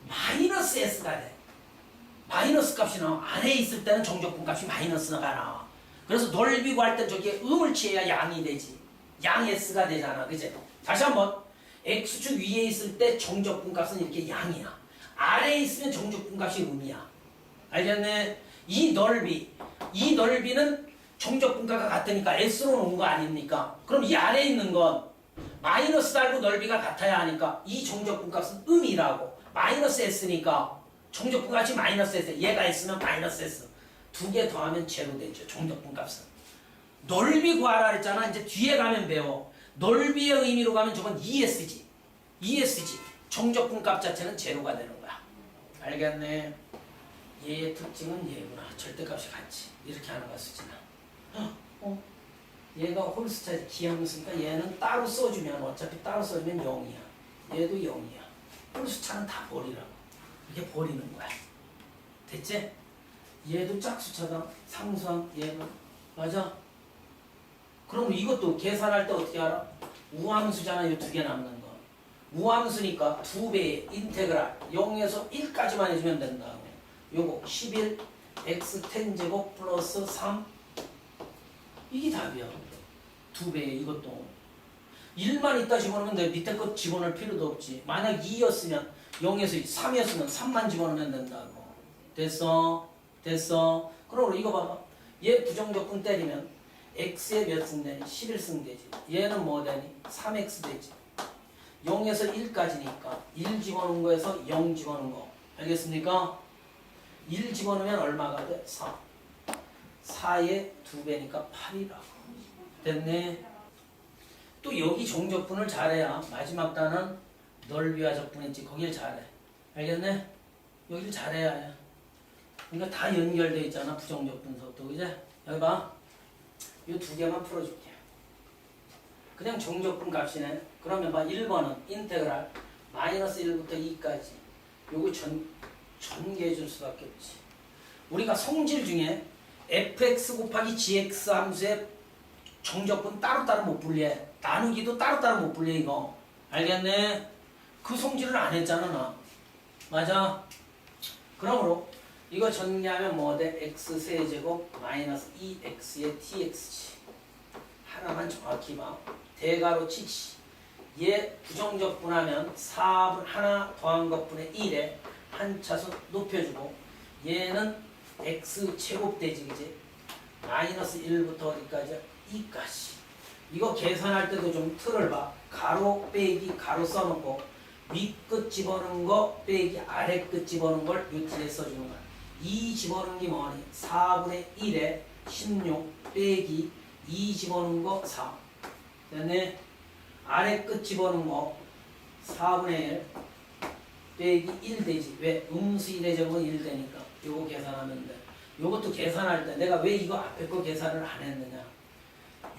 -s가 돼. 마이너스 값이 나와. 아래에 있을 때는 정적분 값이 마이너스가 나와. 그래서 넓이 구할 때 저기에 음을 취해야 양이 되지. 양 s가 되잖아. 그치? 다시 한번. x축 위에 있을 때 정적분 값은 이렇게 양이야. 아래에 있으면 정적분 값이 음이야. 알겠네? 이 넓이는 정적분값과 같으니까 s로 놓은 거 아닙니까? 그럼 이 아래에 있는 건 마이너스 달고 넓이가 같아야 하니까 이 정적분값은 음이라고. 마이너스 s니까 정적분값이 마이너스 s. 얘가 s면 마이너스 s. 두 개 더하면 제로 되죠. 정적분값은. 넓이 구하라 했잖아. 이제 뒤에 가면 배워. 넓이의 의미로 가면 저건 ES지. ES지. 정적분값 자체는 제로가 되는 거야. 알겠네? 얘의 특징은 얘구나. 절대값이 같지. 이렇게 하는 거야 수진아. 얘가 홀스타에서 기함수니까 얘는 따로 써주면 어차피 따로 써주면 0이야. 얘도 0이야. 홀수차는 다 버리라고. 이렇게 버리는 거야. 됐지? 얘도 짝수차다. 상수항 얘는. 맞아? 그럼 이것도 계산할 때 어떻게 알아? 우함수잖아. 이 두 개 남는 거. 우함수니까 2배의 인테그랄 0에서 1까지만 해주면 된다고. 요거 11 x 탄제곱 플러스 3 이게 답이야. 2배의 이것도 1만 있다 집어넣으면 돼. 밑에 것 집어넣을 필요도 없지. 만약 2였으면 0에서 3이었으면 3만 집어넣으면 된다고. 됐어? 됐어? 그럼 이거 봐봐. 얘 부정적분 때리면 x에 몇 승 되니? 11승 되지. 얘는 뭐 되니? 3x 되지. 0에서 1까지니까 1 집어넣은 거에서 0 집어넣은 거. 알겠습니까? 1 집어넣으면 얼마가 돼? 4. 4의 2배니까 8이라고. 됐네. 또 여기 정적분을 잘해야 마지막 단은 넓이와 적분했지. 거길 잘해. 알겠네? 여기를 잘해야 해. 그러니까 다 연결되어 있잖아. 부정적분서부터. 그제? 여기 봐. 이 두 개만 풀어줄게. 그냥 정적분 값이네. 그러면 봐. 1번은 인테그랄 마이너스 1부터 2까지. 요거 전개해줄 수밖에 없지. 우리가 성질 중에 fx 곱하기 gx 함수의 정적분 따로따로 못 분리해. 나누기도 따로따로 못 분리해 이거. 알겠네? 그 성질을 안 했잖아 나. 맞아? 그러므로 이거 전개하면 뭐 돼? x 세제곱 마이너스 2x의 tx지. 하나만 정확히 봐. 대가로 치지. 얘 부정적분하면 4분 하나 더한 것분의 1에 한 차수 높여주고 얘는 x 제곱되지 그지? 마이너스 1부터 어디까지? 2까지. 이거 계산할 때도 좀 틀을 봐. 가로 빼기 가로 써놓고 윗끝 집어넣은 거 빼기 아래끝 집어넣은 걸 요 뒤에 써주는 거야. 2 집어넣은 게 뭐니? 4분의 1에 16 빼기 2 집어넣은 거 4. 됐네? 아래끝 집어넣은 거 4분의 1 빼기 1 되지. 왜? 음수 1의 제곱은 1 되니까. 요거 계산하면 돼. 요것도 계산할 때 내가 왜 이거 앞에 거 계산을 안 했느냐?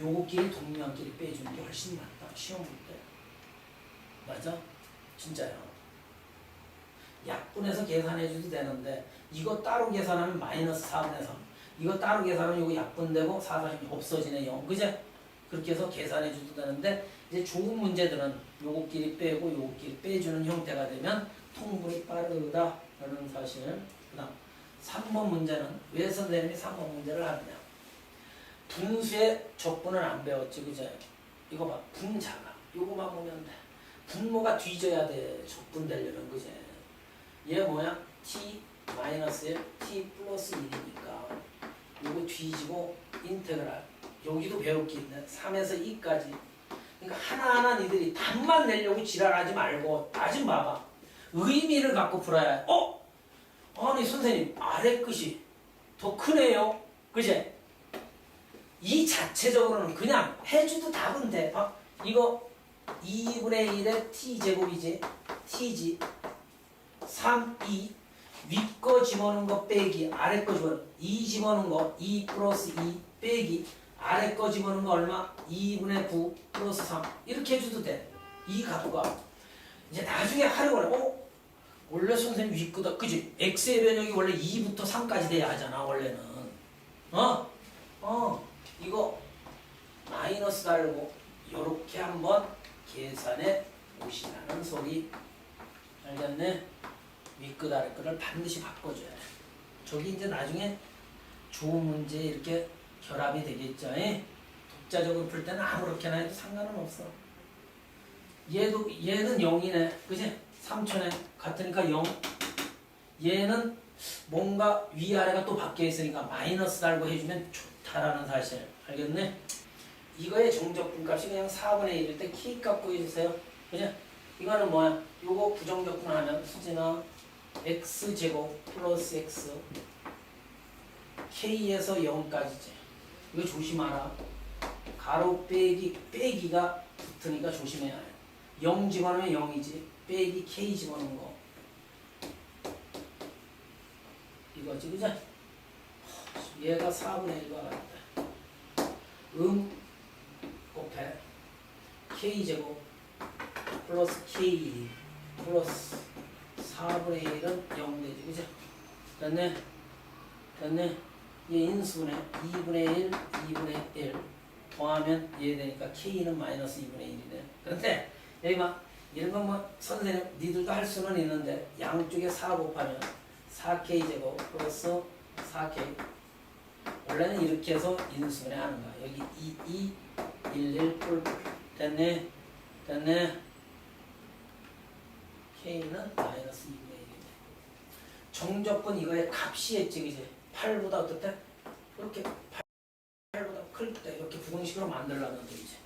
요거끼리 동명끼리 빼주는 게 훨씬 낫다. 시험 볼 때. 맞아? 진짜요. 약분해서 계산해줘도 되는데 이거 따로 계산하면 마이너스 4분의 3. 이거 따로 계산하면 이거 약분되고 4, 4, 6 없어지네 0. 그제? 그렇게 해서 계산해줘도 되는데 이제 좋은 문제들은 요거끼리 빼고 요거끼리 빼주는 형태가 되면 통분이 빠르다라는 사실. 그 다음 3번 문제는 왜 선생님이 3번 문제를 하느냐? 분수의 적분을 안 배웠지 그제? 이거 봐. 분자가 요거만 보면 돼. 분모가 뒤져야 돼. 적분되려면 그제? 얘 뭐야? t 마이너스 1, t 플러스 1이니까 요거 뒤지고 인테그랄 여기도 배울 게 있네. 3에서 2까지. 그러니까 하나하나 니들이 답만 내려고 지랄하지 말고 나 좀 봐봐. 의미를 갖고 풀어야 해. 아니 선생님 아래 끝이 더 크네요. 그제? 이 자체적으로는 그냥 해줘도 답은 돼. 이거 2분의 1의 t제곱이지. t지. 3, 2 윗거 집어넣은 거 빼기 아래 거 집어넣은 2 집어넣은 거 2 플러스 2 빼기 아래 거 집어넣은 거 얼마? 2분의 9 플러스 3 이렇게 해줘도 돼. 이 값과 이제 나중에 하려고 해. 원래 선생님 윗거다 그지? x의 변형이 원래 2부터 3까지 돼야 하잖아 원래는. 이거 마이너스 달고 요렇게 한번 계산해 보시라는 소리. 알겠네? 윗끝 아래끝을 반드시 바꿔줘야 돼. 저기 이제 나중에 좋은 문제 이렇게 결합이 되겠죠. 독자적으로 풀 때는 아무렇게나 해도 상관은 없어. 얘는 0이네. 그치? 3천에 같으니까 0. 얘는 뭔가 위아래가 또 바뀌어 있으니까 마이너스 달고 해주면 좋다라는 사실. 알겠네? 이거의 정적분값이 그냥 4분의 1일 때 K 값 구해주세요. 그냥 이거는 뭐야? 요거 부정적분하면 수지나 x제곱 플러스 x k에서 0까지지. 이거 조심하라. 가로 빼기가 붙으니까 조심해야 해. 0 집어넣으면 0이지. 빼기 k 집어넣은 거 이거지 그죠? 얘가 4분의 1과 같다. 곱해 k제곱 플러스 k 플러스 4분의 1은 0 되지 그죠? 됐네? 얘 인수분해 2분의 1, 2분의 1 더하면 얘 되니까 k는 마이너스 2분의 1이네. 그런데 여기 막 이런 건 뭐 선생님 니들도 할 수는 있는데 양쪽에 4 곱하면 4k제곱 플러스 4k 원래는 이렇게 해서 인수분해 하는 거야. 여기 2, 1, 1 뿔 됐네? k는 마이너스 2분의 1이네. 정적분 이거의 값이 했지 그지? 8보다 어떻대? 이렇게 8보다 클 때 이렇게 부등식으로 만들려는 거지.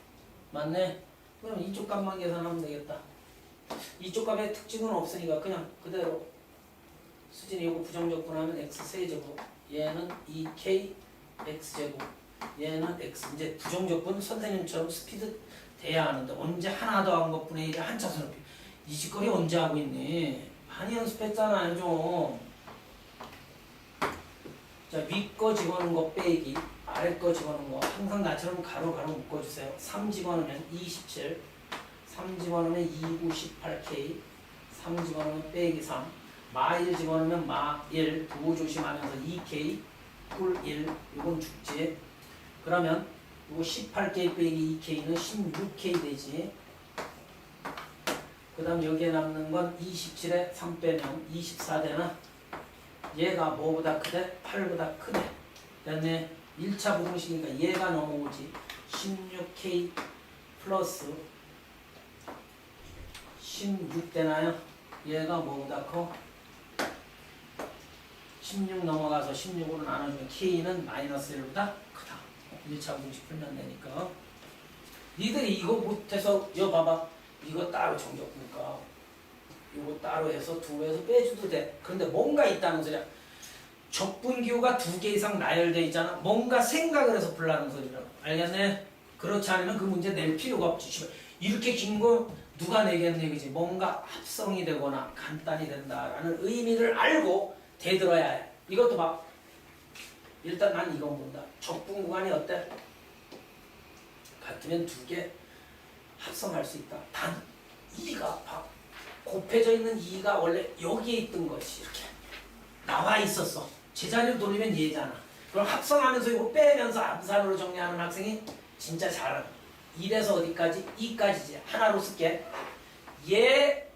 맞네? 그럼 이쪽 값만 계산하면 되겠다. 이쪽 값의 특징은 없으니까 그냥 그대로 수진이 이거 부정적분하면 x 세제곱 얘는 2k x제곱 얘는 x. 이제 부정적분 선생님처럼 스피드 돼야 하는데 언제 하나 더한 것분의 1이 한 차수 높이 이 짓거리 언제 하고 있니? 많이 연습했잖아요 좀. 자, 윗거 집어넣은 거 빼기 아래 거 집어넣은 거 항상 나처럼 가로 묶어주세요. 3 집어넣으면 27 3 집어넣으면 29 18k 3 집어넣으면 빼기 3 마 1 집어넣으면 마 1 부호 조심하면서 2k 꿀 1 이건 죽지. 그러면 이거 18k 빼기 2k는 16k 되지. 그 다음 여기에 남는 건 27에 3 빼면 24 되나? 얘가 뭐보다 크대? 8보다 크대. 그다음에 1차 부등식이니까 얘가 넘어오지. 16K 플러스 16 되나요? 얘가 뭐보다 커? 16 넘어가서 16으로 나눠주면 K는 마이너스 1보다 크다. 1차 부등식 풀면 되니까. 니들이 이거 못해서 이거 봐봐. 이거 따로 정적분과 이거 따로 해서 2에서 빼줘도 돼. 그런데 뭔가 있다는 소리야. 적분기호가 2개 이상 나열돼 있잖아. 뭔가 생각을 해서 풀라는 소리라고. 알겠네? 그렇지 않으면 그 문제 낼 필요가 없지. 이렇게 긴 거 누가 내겠네, 그지? 뭔가 합성이 되거나 간단히 된다라는 의미를 알고 대들어야 해. 이것도 봐. 일단 난 이건 본다. 적분 구간이 어때? 같으면 2개 합성할 수 있다. 단 2가 봐. 곱해져 있는 2가 원래 여기에 있던 것이 이렇게 나와 있었어. 제자리로 돌리면 얘잖아. 그럼 합성하면서 이거 빼면서 암산으로 정리하는 학생이 진짜 잘하는. 1에서 어디까지? 2까지지. 하나로 쓸게. 얘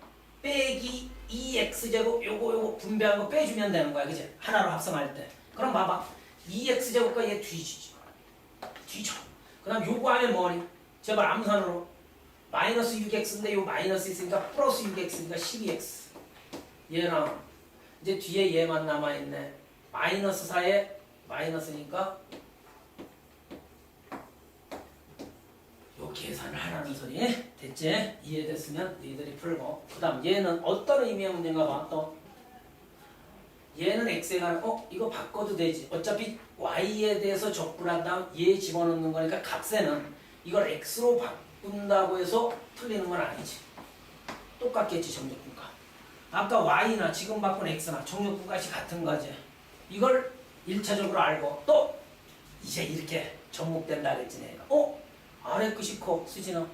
빼기 2x제곱 요거 분배한 거 빼주면 되는 거야. 그치? 하나로 합성할 때. 그럼 봐봐. 2x제곱과 얘 뒤지지. 뒤져. 그 다음 요거 하면 뭐니? 제발 암산으로. 마이너스 6x인데 요 마이너스 있으니까 플러스 6x니까 12x. 얘랑 이제 뒤에 얘만 남아있네. 마이너스 4에 마이너스니까 요 계산을 하라는 소리. 됐지? 이해됐으면 너희들이 풀고. 그 다음 얘는 어떤 의미의 문제인가 봐. 또 얘는 x에 관한 이거 바꿔도 되지. 어차피 y에 대해서 적분한 다음 얘 집어넣는 거니까 값에는 이걸 x로 바꾼다고 해서 틀리는 건 아니지. 똑같겠지. 정적분과 아까 y나 지금 바꾼 x나 정적분까지 같은 거지. 이걸 1차적으로 알고 또 이제 이렇게 접목된다 그랬지 내가. 아래 끝이 커. 수진아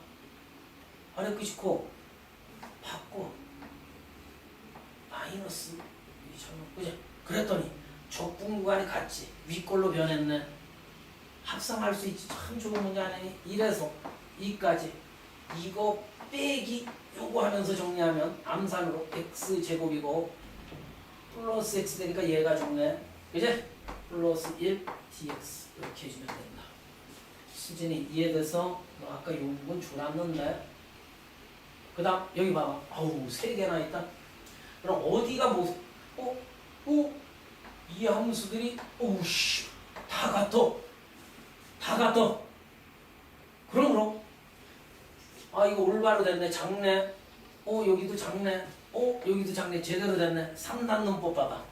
아래 끝이 커. 바꿔 마이너스 그지? 그랬더니 적분 구간이 같지. 윗걸로 변했네. 합성할 수 있지. 참 좋은 문제 아니니? 1에서 2까지 이거 빼기 요거 하면서 정리하면 암산으로 x제곱이고 플러스 x 되니까 얘가 좋네. 그지? 플러스 1 dx 이렇게 해주면 된다. 수진이 이해돼서 너 아까 요건 줄었는데 그 다음 여기 봐봐. 아우 3개나 있다. 그럼 어디가 뭐 이 함수들이 오우씨 다 같아. 그럼 이거 올바로 됐네. 작네. 여기도 작네. 여기도 작네. 제대로 됐네. 3단론법 봐봐.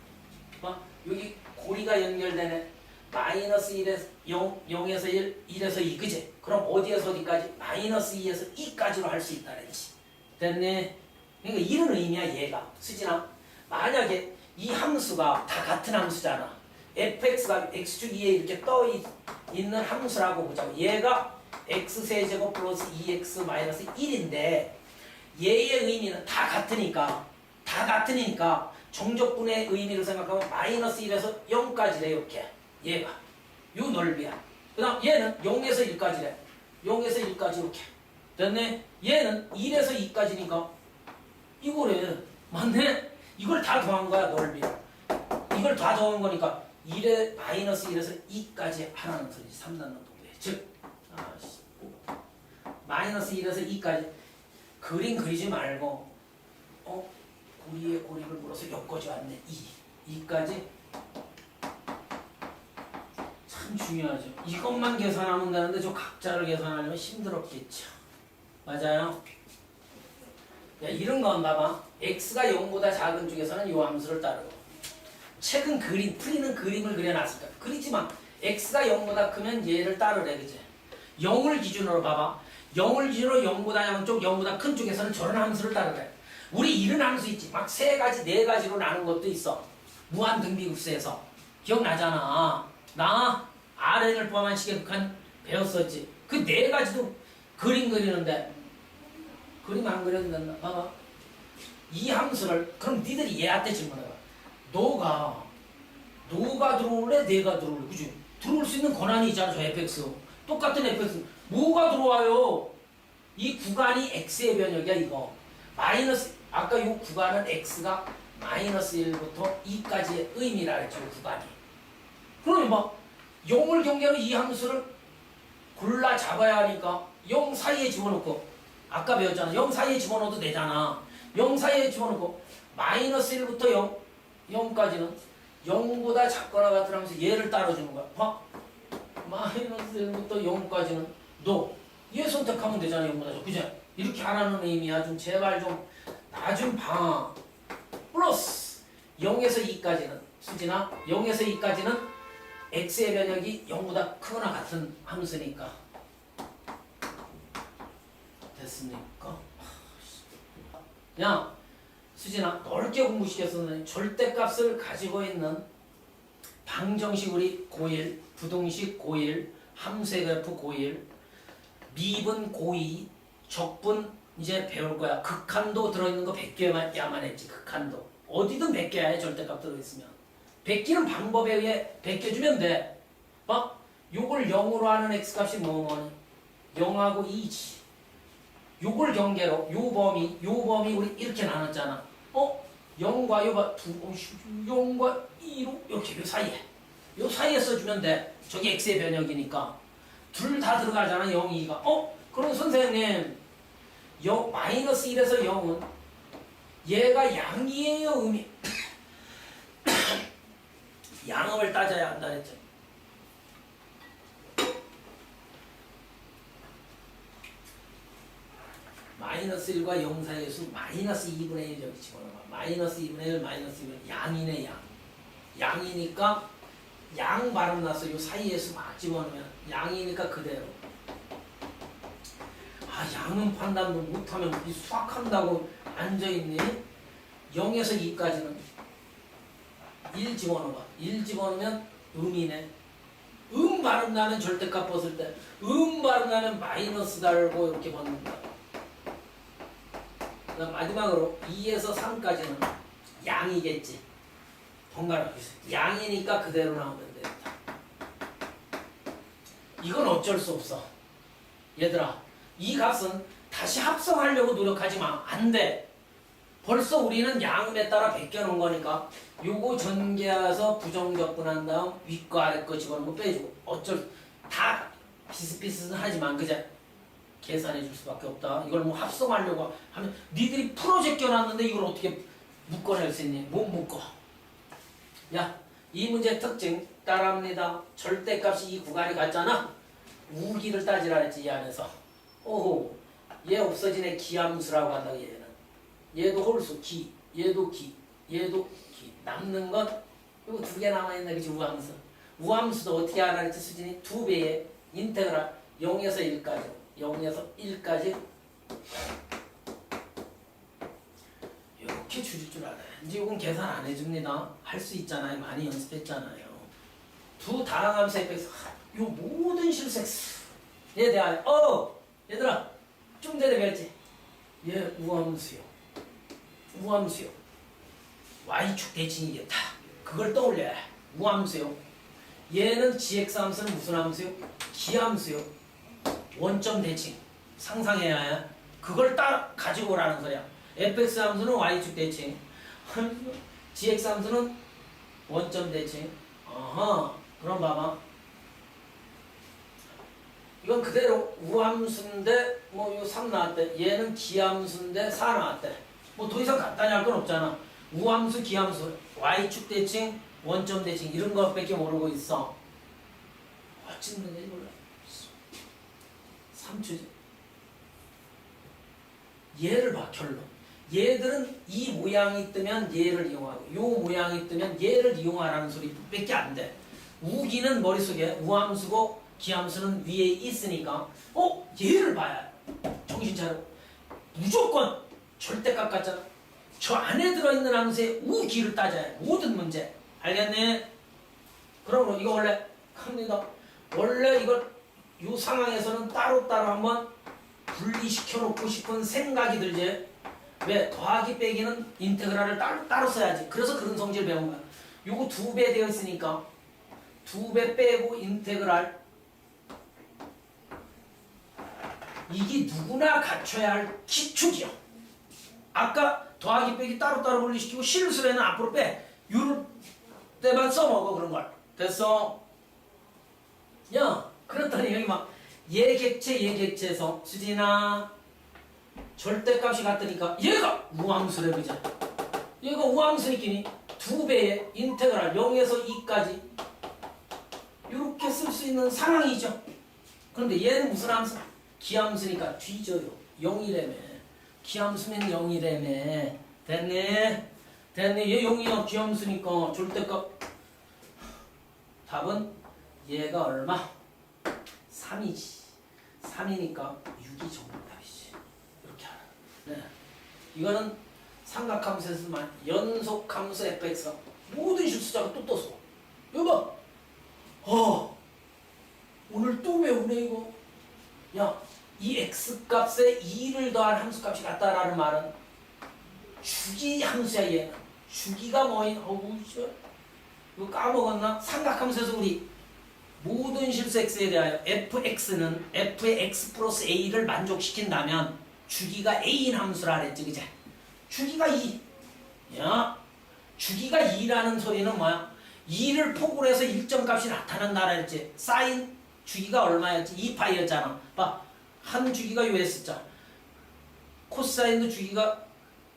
여기 고리가 연결되네. 마이너스 1에서 0에서 1, 1에서 2 그지? 그럼 어디에서 어디까지? 마이너스 2에서 2까지로 할 수 있다 그랬지. 됐네. 그러니까 이런 의미야 얘가. 수진아 만약에 이 함수가 다 같은 함수잖아. fx가 x축 2에 이렇게 떠 있는 함수라고 보자고. 얘가 x세제곱 플러스 2x 마이너스 1인데 얘의 의미는 다 같으니까 정적분의 의미를 생각하면 마이너스 1에서 0까지래. 이렇게 얘가 요 넓이야. 그 다음 얘는 0에서 1까지래. 0에서 1까지 이렇게 됐네. 얘는 1에서 2까지니까 이거래. 맞네? 이걸 다 더한 거야. 넓이를 이걸 다 더한 거니까 1에 마이너스 1에서 2까지 하라는 소리지. 3단원 동부에. 즉 마이너스 1에서 2까지 그림 그리지 말고 고리에 고리를 물어서 엮어줘 왔네. 2까지 참 중요하죠. 이것만 계산하면 되는데 저 각자를 계산하려면 힘들었겠죠. 맞아요. 야, 이런 건 봐봐. x가 0보다 작은 쪽에서는 이 함수를 따르고 최근 풀이는 그림을 그려놨을 거야. 그리지만 x가 0보다 크면 얘를 따르래. 그지? 0을 기준으로 봐봐. 0을 기준으로 0보다 작은 쪽, 0보다 큰 쪽에서는 저런 함수를 따르래. 우리 이런 함수 있지. 막 3가지, 4가지로 나눈 것도 있어. 무한등비급수에서. 기억나잖아. 나 RN을 포함한 시계극한 배웠었지. 그 4가지도 그림 그리는데 그림 안 그려도 된다. 봐봐. 이 함수를 그럼 니들이 얘한테 질문해봐. 너가 들어올래? 내가 들어올래? 그치? 들어올 수 있는 권한이 있잖아. 저 fx 똑같은 fx 뭐가 들어와요? 이 구간이 x의 변역이야. 이거 마이너스 아까 이 구간은 x가 마이너스 1부터 2까지의 의미라 했죠. 구간이. 그러면 뭐 0을 경계로 이 함수를 골라 잡아야 하니까 0 사이에 집어넣고 아까 배웠잖아. 0 사이에 집어넣어도 되잖아. 0 사이에 집어넣고 마이너스 1부터 0까지는 0보다 작거나 같은 하면서 얘를 따라주는 거야. 봐. 마이너스 1부터 0까지는 얘 선택하면 되잖아. 0보다 작. 그죠? 이렇게 하라는 의미야. 좀 제발 좀 나 좀 봐. 플러스 0에서 2까지는 수진아 0에서 2까지는 x의 변역이 0보다 크거나 같은 함수니까 됐습니까? 야 수진아 넓게 공부시켰었는데 절대값을 가지고 있는 방정식 우리 고1 부동식 고1 함수의 그래프 고1 미분 고2 적분 이제 배울 거야. 극한도 들어있는 거 100개야만 했지. 극한도 어디든 100개야 해. 절대값 들어있으면 100개는 방법에 의해 100개 주면 돼. 요걸 0으로 하는 x값이 뭐니? 0하고 2지. 요걸 경계로 요 범위 우리 이렇게 나눴잖아. 0과 0과 2로 이렇게 요 사이에 써주면 돼. 저기 x의 변역이니까 둘 다 들어가잖아. 0, 2가. 그럼 선생님 마이너스 1에서 0은 얘가 양이에요, 음이? 양음을 따져야 한다 했죠. 마이너스 1과 0 사이의 수 마이너스 2분의 1 여기 집어넣어. 마이너스 2분의 1 마이너스 2분의 1 양이네 양. 양이니까 양 발음 나서 요 사이의 수 막 집어넣으면 양이니까 그대로. 양은 판단도 못하면 이 수학한다고 앉아있니? 0에서 2까지는 1 집어넣어봐. 1 집어넣으면 음이네. 발음 나면 절대값 벗을 때 발음 나면 마이너스 달고 이렇게 벗는다. 그다음 마지막으로 2에서 3까지는 양이겠지. 번갈아 양이니까 그대로 나오면 되겠다. 이건 어쩔 수 없어. 얘들아 이 값은 다시 합성하려고 노력하지 마. 안 돼. 벌써 우리는 양음에 따라 베껴놓은 거니까 요거 전개해서 부정적분한 다음 윗거 아래 거 집어넣고 빼주고 다 비슷비슷하지만 그제 계산해 줄 수밖에 없다. 이걸 뭐 합성하려고 하면 니들이 풀어 제껴놨는데 이걸 어떻게 묶어낼 수 있니? 못 묶어. 야, 이 문제 특징 따라합니다. 절대값이 이 구간이 같잖아. 우기를 따지라 했지 이 안에서. 오호, 얘 없어지네. 기함수라고 한다. 얘도 홀수 기, 얘도 기, 얘도 기. 남는 건 이거 2개 남아있네. 그치? 우함수. 우함수도 어떻게 알아 했지 수진이? 2배의 인테그랄 0에서 1까지 0에서 1까지 이렇게 줄일 줄 알아요. 이제 이건 계산 안 해줍니다. 할 수 있잖아요. 많이 연습했잖아요. 두 다항함수 fx 요 모든 실수x 얘 대하여 얘들아 좀 전에 배웠지? 얘 우함수요. y축 대칭이겠다. 그걸 떠올려야 해. 우함수요. 얘는 gx 함수는 무슨 함수요? 기함수요. 원점 대칭 상상해야 해. 그걸 가지고 오라는 거야. fx 함수는 y축 대칭, gx 함수는 원점 대칭. 그럼 봐봐. 이건 그대로 우함수인데 요 3 나왔대. 얘는 기함수인데 4 나왔대. 더 이상 간단히 할 건 없잖아. 우함수, 기함수, y축 대칭, 원점 대칭 이런 것밖에 모르고 있어. 어찌 문제인지 몰라. 3초지. 얘를 봐. 결론. 얘들은 이 모양이 뜨면 얘를 이용하고 요 모양이 뜨면 얘를 이용하라는 소리밖에 안 돼. 우기는 머릿속에 우함수고 기함수는 위에 있으니까 얘를 봐야 해. 정신 차려. 무조건 절대값 같잖아. 저 안에 들어있는 함수의 우기를 따져야 해. 모든 문제. 알겠니? 그러므로 이거 원래 합니다. 원래 이걸 이 상황에서는 따로따로 한번 분리시켜 놓고 싶은 생각이 들지. 왜? 더하기 빼기는 인테그랄을 따로 써야지. 그래서 그런 성질 배운 거야. 요거 2배 되어 있으니까 2배 빼고 인테그랄. 이게 누구나 갖춰야 할 기초기요. 아까 더하기 빼기 따로따로 분리시키고 실수에는 앞으로 빼. 이럴 때만 써먹어 그런 걸. 됐어? 야, 그렇다니 여기 막 예객체에서 수진아 절대값이 같으니까 얘가 우함수래 그죠? 얘가 우함수니끼니 2배의 인테그랄 0에서 2까지 이렇게 쓸 수 있는 상황이죠. 그런데 얘는 무슨 함수? 기함수니까 뒤져요. 0이라며. 기함수면 0이라며. 됐네? 됐네. 얘 0이야. 기함수니까 절대값. 답은 얘가 얼마? 3이지. 3이니까 6이 정답이지. 이렇게 알아. 네. 이거는 삼각함수에서만 연속함수 fx가 모든 실수자가 또 떴어. 이거 봐. 오늘 또 배우네 이거. 야, 이 x값에 2를 더한 함수값이 같다라는 말은 주기 함수야 얘는. 주기가 뭐인? 이거 까먹었나? 삼각함수에서 우리 모든 실수 x에 대하여 fx는 f의 x 플러스 a를 만족시킨다면 주기가 a인 함수라 그랬지 그제? 주기가 2. 야, 주기가 2라는 소리는 뭐야? 2를 폭으로 해서 일정값이 나타난다라 했지. 사인 주기가 얼마였지? 2파이였잖아. 봐. 한 주기가 US자. 코사인도 주기가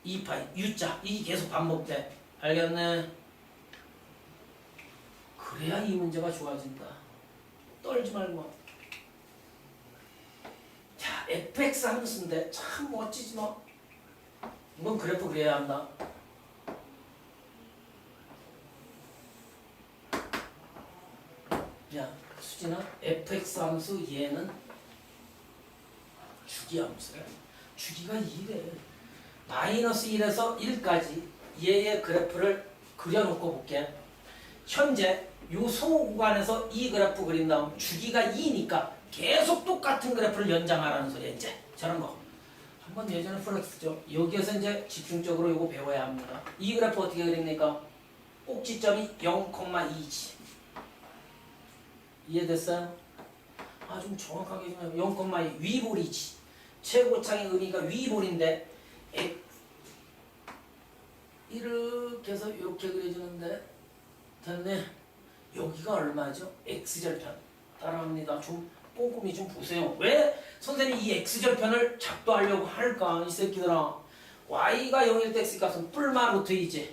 2파이. U자. 이게 계속 반복돼. 알겠네? 그래야 이 문제가 좋아진다. 떨지 말고. 자, fx 함수인데 참 멋지지 뭐. 이건 그래프 그려야 한다. 야, 수진아, fx 함수 얘는 주기 함수야. 주기가 2래. 마이너스 1에서 1까지 얘의 그래프를 그려놓고 볼게. 현재 요 소호 구간에서 이 그래프 그린 다음 주기가 2니까 계속 똑같은 그래프를 연장하라는 소리야. 이제 저런 거 한번 예전에 풀었었죠. 여기에서 이제 집중적으로 요거 배워야 합니다. 이 그래프 어떻게 그립니까? 꼭지점이 0,2지. 이해됐어요? 아, 좀 정확하게 좀 해요. 0,2 위볼이지. 최고창의 의미가 위볼인데 이렇게 해서 이렇게 그려지는데 됐네. 여기가 얼마죠? x절편. 따라합니다. 좀 꼼꼼히 좀 보세요. 왜 선생님이 이 x절편을 작도하려고 할까? 이 새끼들아. y가 0일 때 x값은 뿔마 루트 2지.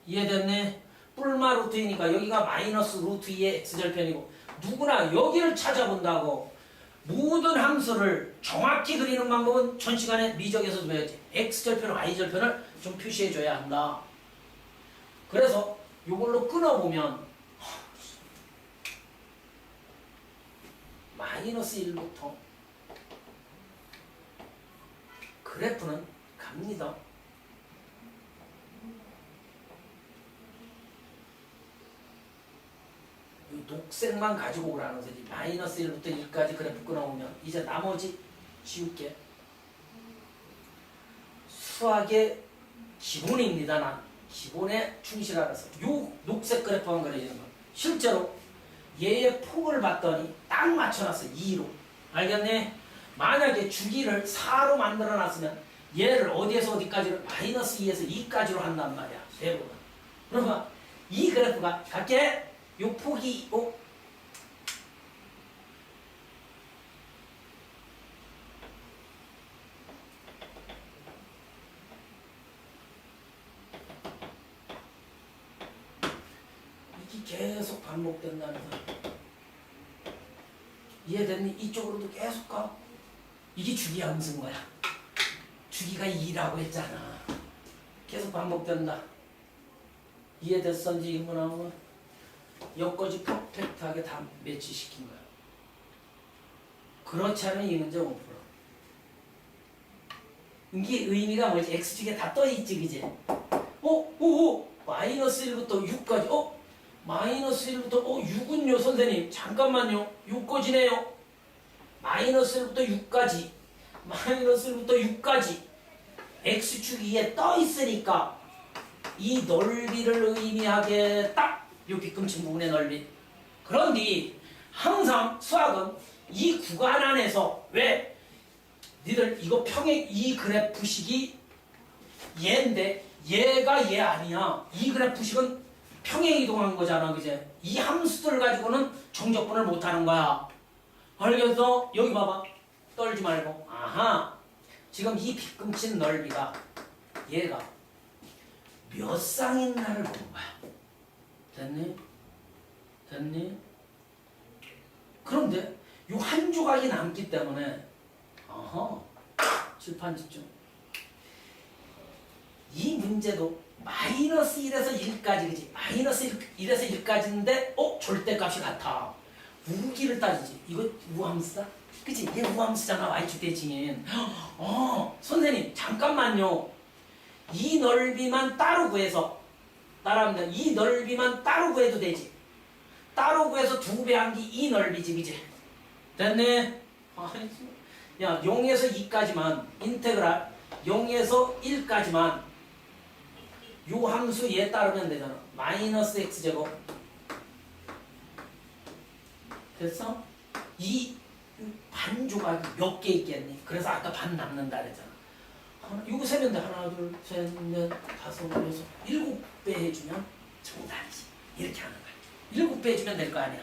이해됐네? 뿔마 루트 2니까 여기가 마이너스 루트 2의 x절편이고 누구나 여기를 찾아본다고. 모든 함수를 정확히 그리는 방법은 전 시간에 미적에서도 배웠지. x절편, y절편을 좀 표시해줘야 한다. 그래서 이걸로 끊어보면 마이너스 1부터 그래프는 갑니다. 이 녹색만 가지고 오라는 거지. 마이너스 1부터 1까지 그래프 끊어오면 이제 나머지 지울게. 수학의 기본입니다. 난 기본에 충실하라서 요 녹색 그래프만 그려지는 거야. 실제로 얘의 폭을 봤더니 딱 맞춰놨어. 2로. 알겠네? 만약에 주기를 4로 만들어놨으면 얘를 어디에서 어디까지를 마이너스 2에서 2까지로 한단 말이야. 대부분. 그러면 이 그래프가 갈게. 요 폭이 이게 계속 반복된다는 거야. 이해됐니? 이쪽으로도 계속 가. 이게 주기 함수인 거야. 주기가 2라고 했잖아. 계속 반복된다. 이해됐어? 이제 이거 나오면 여기까지 퍼펙트하게 다 매치시킨 거야. 그렇지 않으면 이 문제 못 풀어. 이게 의미가 뭐지? x축에 다 떠있지, 그지? 마이너스 1부터 6까지. 마이너스 1부터 6은요, 선생님. 잠깐만요. 6까지네요. 마이너스 1부터 6까지. 마이너스 1부터 6까지. x축 위에 떠있으니까 이 넓이를 의미하겠다. 요 빗금친 부분의 넓이. 그런데 항상 수학은 이 구간 안에서 왜 니들 이거 평행 이 그래프식이 얘인데 얘가 얘 아니야. 이 그래프식은 평행 이동한 거잖아, 그제? 이 함수들 가지고는 정적분을 못 하는 거야. 알겠어? 여기 봐봐. 떨지 말고. 아하. 지금 이 빗금친 넓이가 얘가 몇 쌍인가를 보는 거야. 됐니? 됐니? 그런데 요 한 조각이 남기 때문에 어허 칠판 집중. 이 문제도 마이너스 1에서 1까지 그지? 마이너스 1에서 1까지인데 절대값이 같아. 우기를 따지지. 이거 우함수다? 그치? 얘 우함수잖아. y축 대칭인. 선생님 잠깐만요. 이 넓이만 따로 구해서 따라합니다. 이 넓이만 따로 구해도 되지. 따로 구해서 2배 한 게 이 넓이지, 그지? 됐네? 야, 0에서 2까지만 인테그랄 0에서 1까지만 요 함수 얘 따르면 되잖아. 마이너스 x제곱. 됐어? 이 반 조각이 몇 개 있겠니? 그래서 아까 반 남는다 그랬잖아. 요거 세면 돼. 하나, 둘, 셋, 넷, 다섯, 여섯, 7배 해주면 정답이지. 이렇게 하는 거야. 7배 해주면 될 거 아니야.